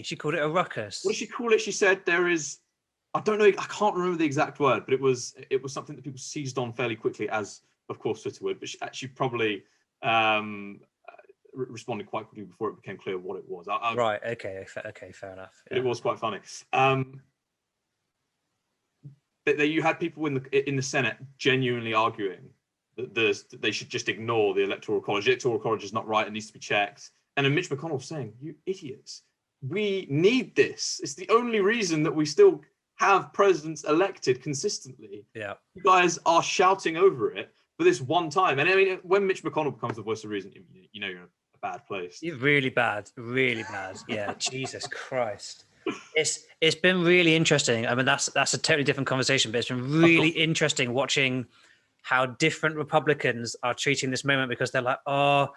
She called it a ruckus. What did she call it? She said there is, I don't know, I can't remember the exact word, but it was something that people seized on fairly quickly, as of course Twitter would, but she probably responded quite quickly before it became clear what it was. Right, okay, fair enough. Yeah. It was quite funny. But you had people in the Senate genuinely arguing that they should just ignore the Electoral College. The Electoral College is not right, it needs to be checked. And then Mitch McConnell saying, "You idiots, we need this. It's the only reason that we still have presidents elected consistently. Yeah, you guys are shouting over it for this one time." And I mean, when Mitch McConnell becomes the voice of reason, you know you're in a bad place. You're really bad. Yeah, Jesus Christ. It's been really interesting. I mean, that's a totally different conversation, but it's been really interesting watching how different Republicans are treating this moment, because they're like, "Oh,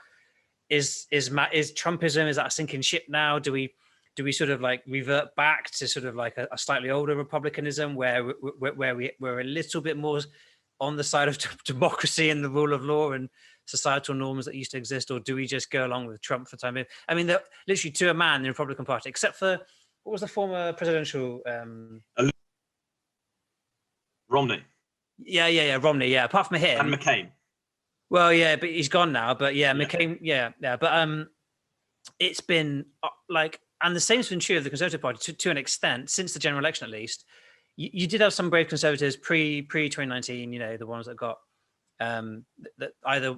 is Trumpism, is that a sinking ship now? Do we sort of like revert back to sort of like a slightly older republicanism where we're a little bit more on the side of democracy and the rule of law and societal norms that used to exist, or do we just go along with Trump for the time being?" I mean, they're literally to a man in the Republican Party, except for what was the former presidential Romney. Yeah, Romney. Yeah, apart from him and McCain. Well, yeah, but he's gone now. But yeah, McCain. Yeah. But it's been like, and the same's been true of the Conservative Party to an extent since the general election, at least. You did have some brave Conservatives pre 2019. You know, the ones that got that either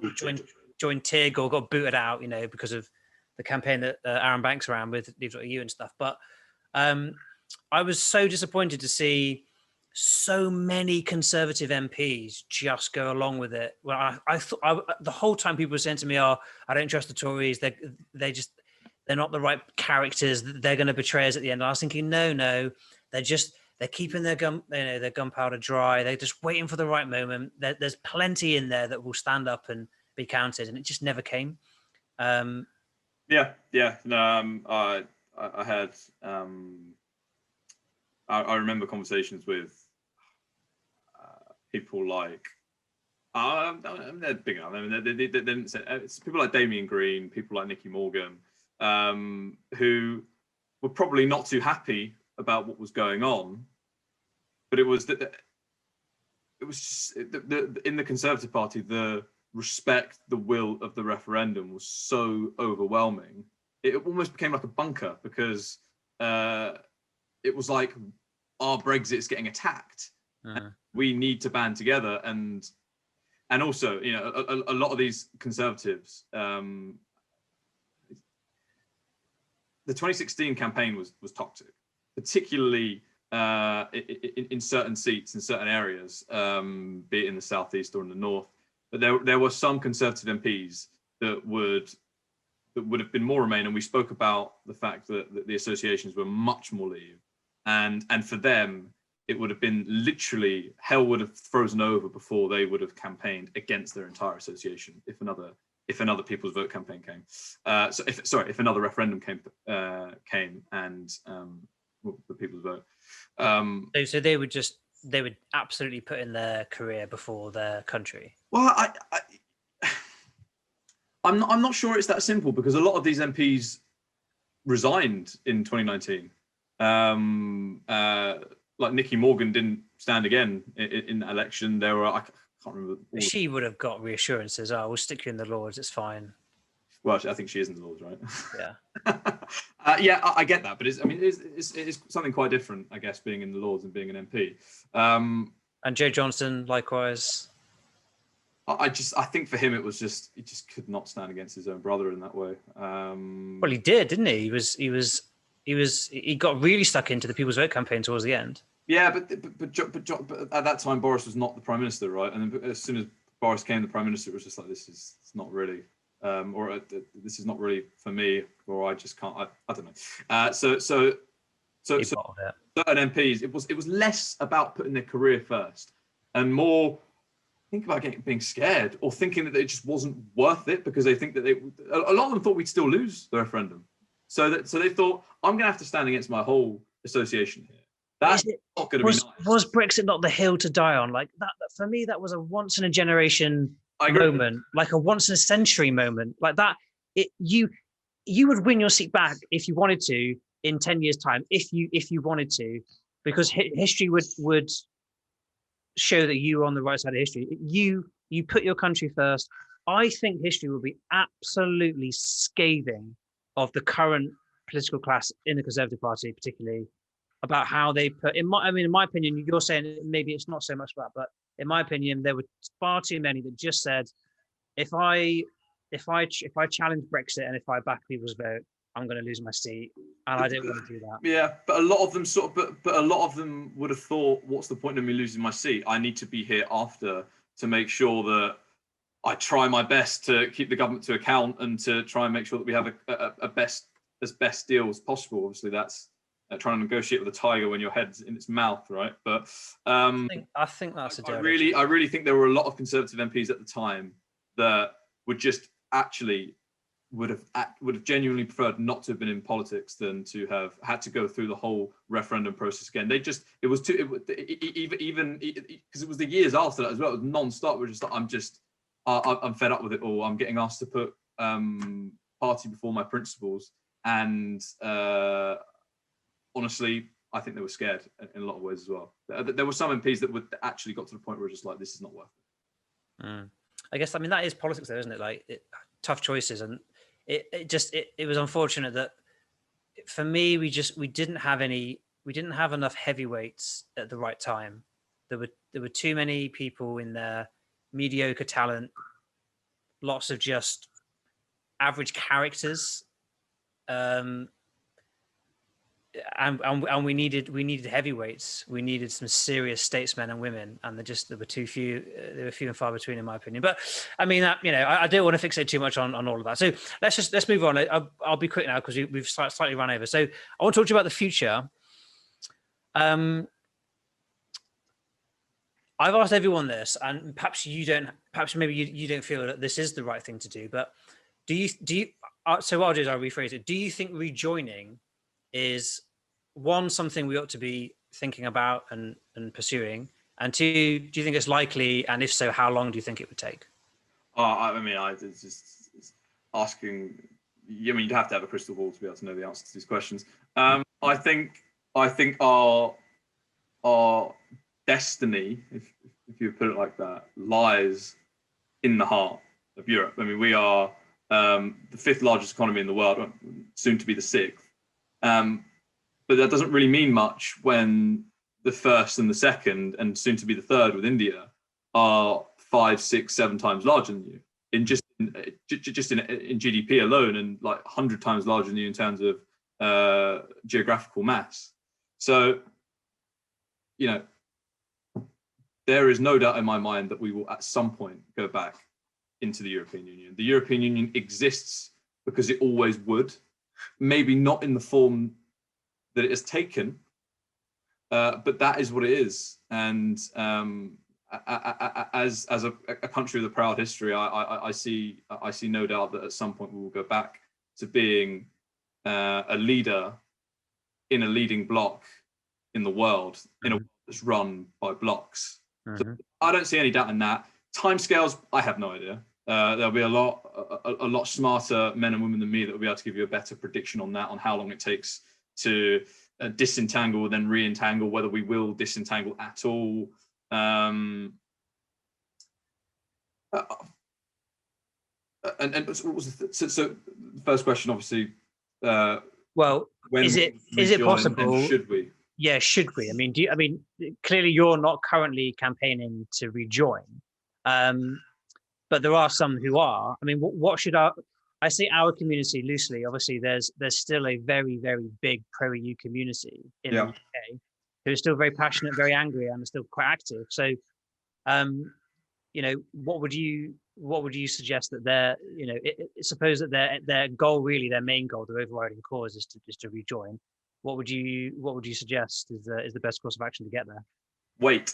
joined TIG or got booted out. You know, because of the campaign that Aaron Banks ran with Leave.eu and stuff. But I was so disappointed to see so many Conservative MPs just go along with it. Well, I thought the whole time people were saying to me, "Oh, I don't trust the Tories. They're not the right characters. They're going to betray us at the end." And I was thinking, no, they're keeping their gunpowder dry. They're just waiting for the right moment. There's plenty in there that will stand up and be counted, and it just never came. No, I had I remember conversations with people like they're big enough. I mean, they didn't say it's people like Damien Green, people like Nicky Morgan, who were probably not too happy about what was going on, but it was just in the Conservative Party, the respect, the will of the referendum was so overwhelming. It almost became like a bunker because it was like our Brexit's getting attacked. We need to band together, and also, you know, a lot of these Conservatives. The 2016 campaign was toxic, particularly in certain seats in certain areas, be it in the southeast or in the north. But there were some Conservative MPs that would have been more Remain, and we spoke about the fact that the associations were much more Leave, and for them it would have been literally hell would have frozen over before they would have campaigned against their entire association if another People's Vote campaign came. If another referendum came and the People's Vote. So they would absolutely put in their career before their country. Well, I'm not sure it's that simple, because a lot of these MPs resigned in 2019. Like Nicky Morgan didn't stand again in that election. There were, I can't remember. She would have got reassurances. Oh, we'll stick you in the Lords. It's fine. Well, I think she is in the Lords, right? Yeah. Yeah, I get that, but it's something quite different, I guess, being in the Lords and being an MP. And Joe Johnston, likewise. I think for him it was just he just could not stand against his own brother in that way. Well, he did, didn't he? He got really stuck into the People's Vote campaign towards the end. Yeah, but at that time Boris was not the Prime Minister, right? And then as soon as Boris became the Prime Minister, it was just like it's not really, this is not really for me, or I just can't. I don't know. So certain MPs, it was less about putting their career first and more think about being scared or thinking that it just wasn't worth it, because they think that a lot of them thought we'd still lose the referendum. So they thought, I'm going to have to stand against my whole association here. That's not going to be nice. Was Brexit not the hill to die on? Like that for me, that was a once in a generation moment, like a once in a century moment. Like that, you would win your seat back if you wanted to in 10 years' time, if you wanted to, because history would show that you were on the right side of history. You put your country first. I think history will be absolutely scathing of the current political class in the Conservative Party, particularly about how they put. In my opinion, you're saying maybe it's not so much about, but in my opinion, there were far too many that just said, if I challenge Brexit and if I back People's Vote, I'm going to lose my seat, and I didn't want to do that. Yeah, but a lot of them but a lot of them would have thought, what's the point of me losing my seat? I need to be here after to make sure that I try my best to keep the government to account and to try and make sure that we have a best deal as possible. Obviously, that's trying to negotiate with a tiger when your head's in its mouth, right? But I think that's I really think there were a lot of Conservative MPs at the time that would just actually would have genuinely preferred not to have been in politics than to have had to go through the whole referendum process again. It was even because it was the years after that as well. It was non-stop. We're just like, I'm fed up with it all. I'm getting asked to put party before my principles, and honestly, I think they were scared in a lot of ways as well. There were some MPs that would actually got to the point where it was just like, this is not worth it. I guess, that is politics though, isn't it? Like tough choices, and it was unfortunate that for me, we didn't have enough heavyweights at the right time. There were too many people in there, mediocre talent, lots of just average characters, and we needed heavyweights. We needed some serious statesmen and women, and there were too few. There were few and far between, in my opinion. But I don't want to fixate too much on all of that. So let's move on. I'll be quick now because we've slightly run over. So I want to talk to you about the future. I've asked everyone this, and perhaps maybe you don't feel that this is the right thing to do. But do you? So what I'll do is I'll rephrase it. Do you think rejoining is one, something we ought to be thinking about and pursuing, and two, do you think it's likely, and if so, how long do you think it would take? I mean, it's just asking. I mean, you'd have to have a crystal ball to be able to know the answer to these questions. I think our destiny, if you put it like that, lies in the heart of Europe. I mean, we are the fifth largest economy in the world, soon to be the sixth. But that doesn't really mean much when the first and the second, and soon to be the third with India, are 5, 6, 7 times larger than you in GDP alone, and like 100 times larger than you in terms of geographical mass. So, you know, there is no doubt in my mind that we will at some point go back into the European Union. The European Union exists because it always would, maybe not in the form that it has taken, but that is what it is. And as a country with a proud history, I see no doubt that at some point we will go back to being a leader in a leading bloc in the world, in a world that's run by blocks. So I don't see any doubt in that. Timescales, I have no idea. There'll be a lot smarter men and women than me that will be able to give you a better prediction on that, on how long it takes to disentangle, then re-entangle, whether we will disentangle at all. And so what was so the first question, obviously. Well, is it possible? Should we? Yeah, should we? I mean, clearly you're not currently campaigning to rejoin, but there are some who are. I mean, what should I say our community loosely? Obviously, there's still a very, very big pro-EU community in the UK who are still very passionate, very angry, and are still quite active. So, you know, what would you suggest that their, you know, suppose that their goal, really their main goal, their overriding cause is to rejoin. What would you suggest is the best course of action to get there? Wait.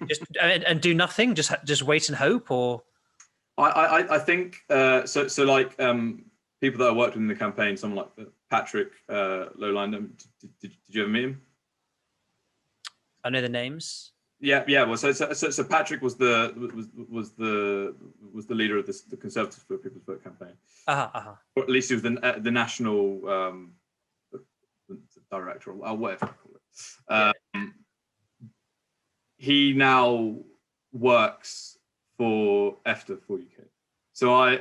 Just and do nothing. Just wait and hope, or I think so. Like people that I worked with in the campaign, someone like Patrick Lowline. Did you ever meet him? I know the names. Yeah. Well, so Patrick was the leader of the Conservatives for People's Vote campaign. Or at least he was the national director, or whatever you call it. He now works for EFTA for UK. So I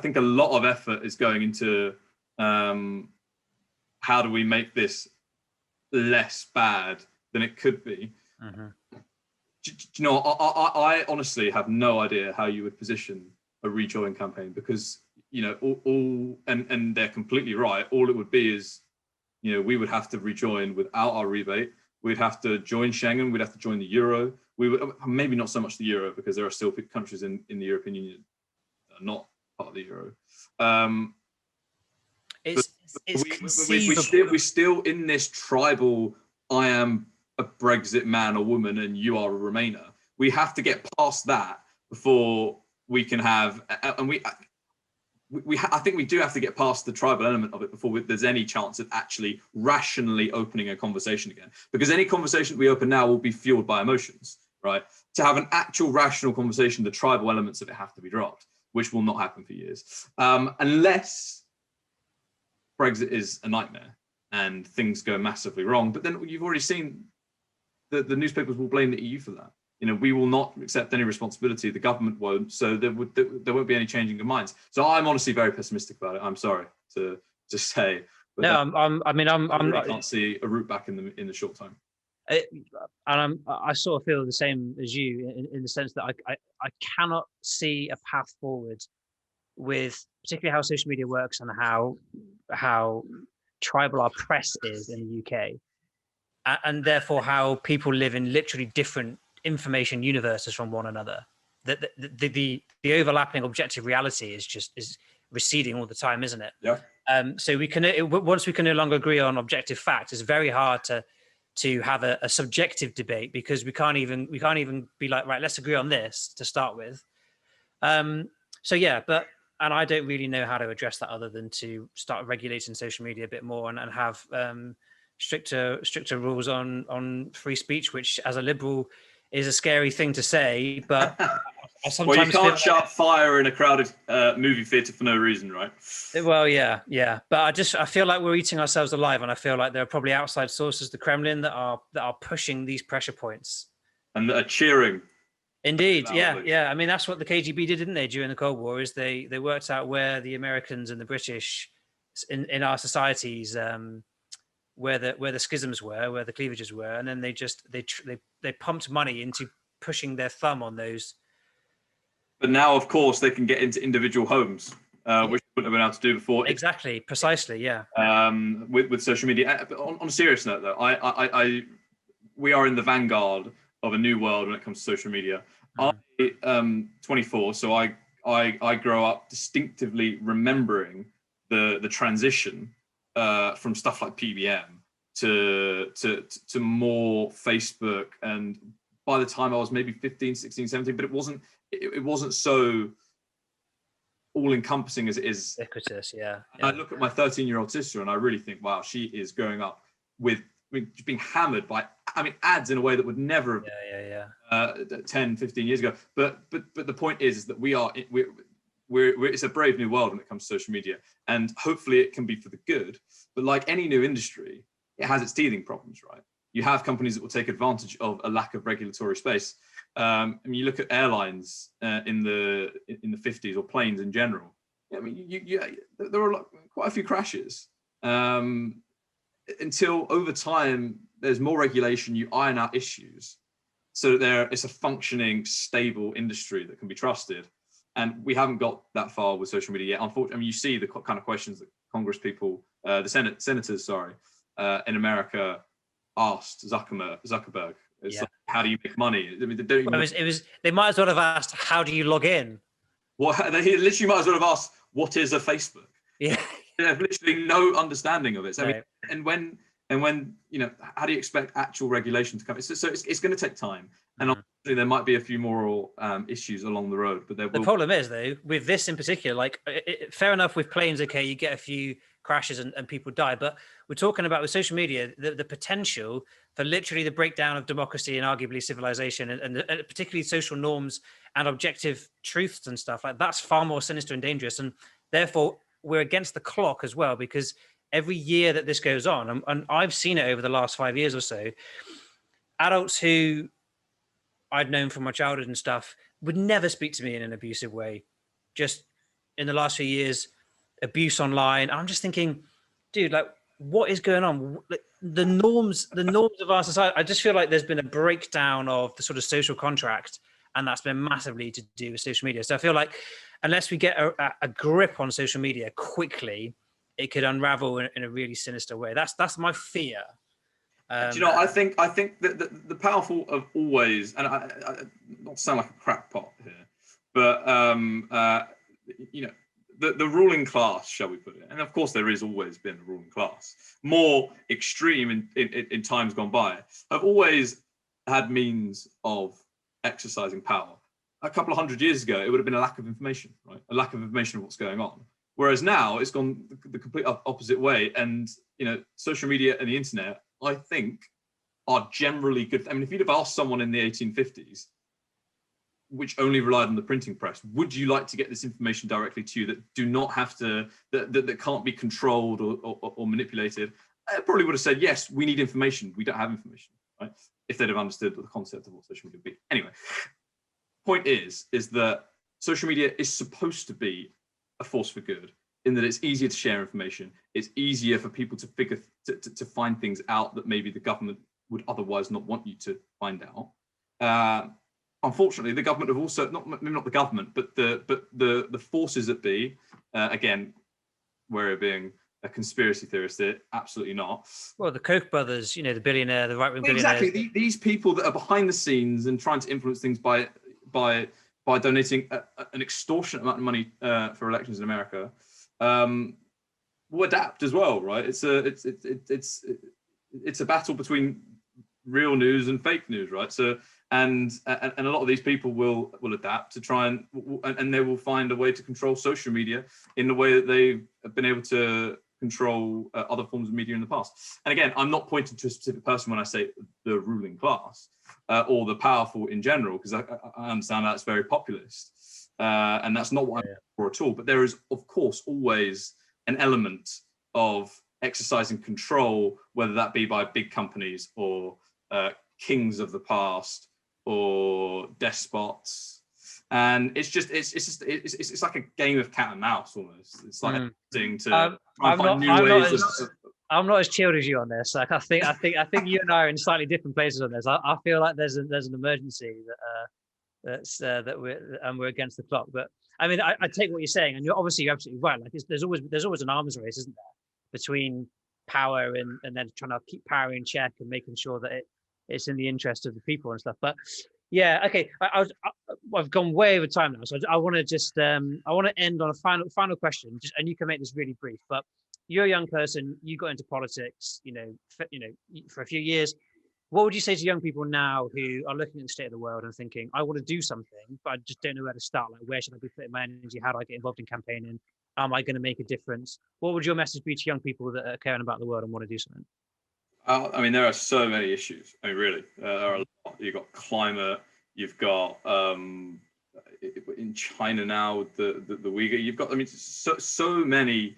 think a lot of effort is going into how do we make this less bad than it could be. You know, I honestly have no idea how you would position a rejoin campaign, because, you know, all and they're completely right. All it would be is, you know, we would have to rejoin without our rebate. We'd have to join Schengen. We'd have to join the euro. We would, maybe not so much the euro, because there are still countries in the European Union that are not part of the euro. We're still in this tribal, I am a Brexit man or woman and you are a Remainer. We have to get past that before we can have, and I think we do have to get past the tribal element of it before there's any chance of actually rationally opening a conversation again. Because any conversation we open now will be fueled by emotions, right? To have an actual rational conversation, the tribal elements of it have to be dropped, which will not happen for years. Unless Brexit is a nightmare and things go massively wrong. But then you've already seen the newspapers will blame the EU for that. You know, we will not accept any responsibility. The government won't. So there won't be any changing of minds. So I'm honestly very pessimistic about it. I'm sorry to say. But no, I really can't see a route back in the short time. I sort of feel the same as you in the sense that I cannot see a path forward with particularly how social media works and how tribal our press is in the UK, and therefore how people live in literally different information universes from one another. The overlapping objective reality is receding all the time, isn't it? Yeah. So once we can no longer agree on objective facts, it's very hard to have a subjective debate, because we can't even be like, right, let's agree on this to start with. So yeah, but and I don't really know how to address that other than to start regulating social media a bit more and have stricter rules on free speech, which as a liberal is a scary thing to say, but I sometimes well, you can't feel shut fire in a crowded movie theater for no reason, right? well, yeah, but I feel like we're eating ourselves alive, and I feel like there are probably outside sources, the Kremlin, that are pushing these pressure points. And that are cheering. Indeed, loudly. yeah. I mean, that's what the KGB did, didn't they, during the Cold War? Is they worked out where the Americans and the British in our societies, where the schisms were, where the cleavages were, and then they pumped money into pushing their thumb on those. But now, of course, they can get into individual homes, which they wouldn't have been able to do before. Exactly, precisely, yeah. With social media. But on a serious note, though, we are in the vanguard of a new world when it comes to social media. I'm 24, so I grow up distinctively remembering the transition from stuff like PBM to more Facebook, and by the time I was maybe 15, 16, 17, but it wasn't so all-encompassing as it is. Ubiquitous, yeah. I look at my 13-year-old sister and I really think, wow, she is growing up with being hammered by, ads in a way that would never have 10, 15 years ago. But the point is that we're it's a brave new world when it comes to social media, and hopefully it can be for the good. But like any new industry, it has its teething problems, right? You have companies that will take advantage of a lack of regulatory space. You look at airlines in the 50s, or planes in general. There were quite a few crashes. Until over time, there's more regulation, you iron out issues, so that it's a functioning, stable industry that can be trusted. And we haven't got that far with social media yet. Unfortunately, you see the kind of questions that Congress people, senators, in America asked Zuckerberg. It's like, how do you make money? They might as well have asked, how do you log in? Well, they literally might as well have asked, what is a Facebook? Yeah. They have literally no understanding of it. So, Right. and when how do you expect actual regulation to come? So it's going to take time, and obviously there might be a few moral issues along the road. But the problem is, though, with this in particular, fair enough with planes, okay, you get a few crashes and people die, but we're talking about with social media the potential for literally the breakdown of democracy and arguably civilization, and particularly social norms and objective truths and stuff like that's far more sinister and dangerous, and therefore we're against the clock as well, because every year that this goes on, and I've seen it over the last 5 years or so, adults who I'd known from my childhood and stuff would never speak to me in an abusive way. Just in the last few years, abuse online. I'm just thinking, dude, like, what is going on? The norms of our society. I just feel like there's been a breakdown of the sort of social contract, and that's been massively to do with social media. So I feel like unless we get a grip on social media quickly, it could unravel in a really sinister way. That's my fear. I think that the powerful have always, and I not sound like a crackpot here, but the ruling class, shall we put it, and of course there has always been a ruling class, more extreme in times gone by, have always had means of exercising power. A couple of 100 years ago, it would have been a lack of information, right? A lack of information of what's going on. Whereas now it's gone the complete opposite way. And, social media and the internet, I think, are generally good. I mean, if you'd have asked someone in the 1850s, which only relied on the printing press, would you like to get this information directly to you that do not have to, that can't be controlled or manipulated? I probably would have said, yes, we need information. We don't have information, right? If they'd have understood the concept of what social media would be. Anyway, point is that social media is supposed to be a force for good, in that it's easier to share information. It's easier for people to find things out that maybe the government would otherwise not want you to find out. Unfortunately, the government have also not the government, but the forces that be, again, we're being a conspiracy theorist here, absolutely not. Well, the Koch brothers, the billionaire, the right-wing billionaires. Exactly, these people that are behind the scenes and trying to influence things by donating an extortionate amount of money for elections in America, will adapt as well, right? It's a battle between real news and fake news, right? So and a lot of these people will adapt to try and they will find a way to control social media in the way that they've been able to control other forms of media in the past. And again, I'm not pointing to a specific person when I say the ruling class or the powerful in general, because I understand that's very populist, and that's not what I'm for at all. But there is, of course, always an element of exercising control, whether that be by big companies or kings of the past or despots. And it's like a game of cat and mouse almost. It's like to try and find new ways. I'm not as chilled as you on this. Like I think you and I are in slightly different places on this. I feel like there's an emergency that we're against the clock. But I mean, I take what you're saying, and you're absolutely right. Like there's always an arms race, isn't there, between power and then trying to keep power in check and making sure that it's in the interest of the people and stuff. But yeah, okay. I've gone way over time now, so I want to just I want to end on a final question, and you can make this really brief. But you're a young person, you got into politics, for a few years. What would you say to young people now who are looking at the state of the world and thinking, I want to do something, but I just don't know where to start? Like, where should I be putting my energy? How do I get involved in campaigning? Am I going to make a difference? What would your message be to young people that are caring about the world and want to do something? I mean, there are so many issues. I mean, really, there are a lot. You've got climate. You've got in China now the Uyghur. You've got, I mean, so many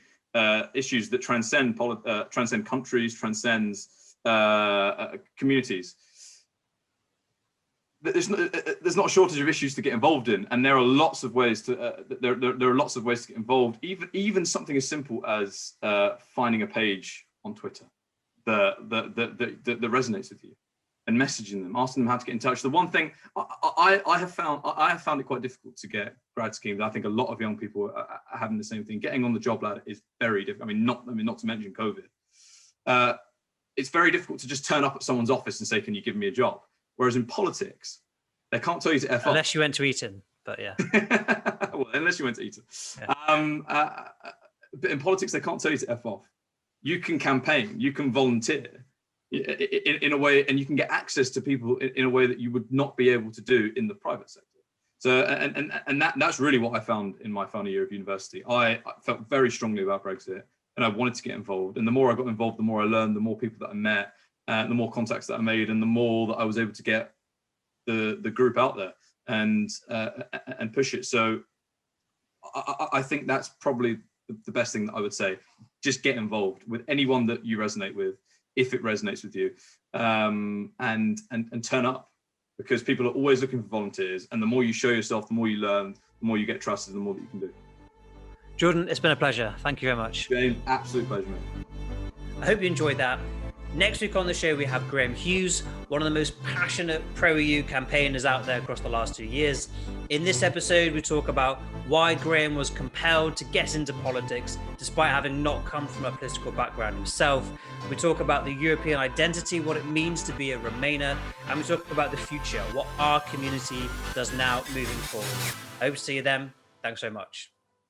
issues that transcend countries, transcends communities. There's not a shortage of issues to get involved in, and there are lots of ways to there are lots of ways to get involved. Even something as simple as finding a page on Twitter that resonates with you, and messaging them, asking them how to get in touch. The one thing I have found it quite difficult to get grad schemes. I think a lot of young people are having the same thing. Getting on the job ladder is very difficult. I mean, not to mention COVID. It's very difficult to just turn up at someone's office and say, "Can you give me a job?" Whereas in politics, they can't tell you to F off. Unless you went to Eton, but yeah. Well, unless you went to Eton. Yeah. But in politics, they can't tell you to F off. You can campaign, you can volunteer in a way, and you can get access to people in a way that you would not be able to do in the private sector. So, and that's really what I found in my final year of university. I felt very strongly about Brexit, and I wanted to get involved. And the more I got involved, the more I learned, the more people that I met, the more contacts that I made, and the more that I was able to get the group out there and push it. So I think that's probably the best thing that I would say. Just get involved with anyone that you resonate with, if it resonates with you, and turn up, because people are always looking for volunteers. And the more you show yourself, the more you learn, the more you get trusted, the more that you can do. Jordan, it's been a pleasure. Thank you very much. James, absolute pleasure, mate. I hope you enjoyed that. Next week on the show, we have Graham Hughes, one of the most passionate pro-EU campaigners out there across the last 2 years. In this episode, we talk about why Graham was compelled to get into politics, despite having not come from a political background himself. We talk about the European identity, what it means to be a Remoaner, and we talk about the future, what our community does now moving forward. I hope to see you then. Thanks so much.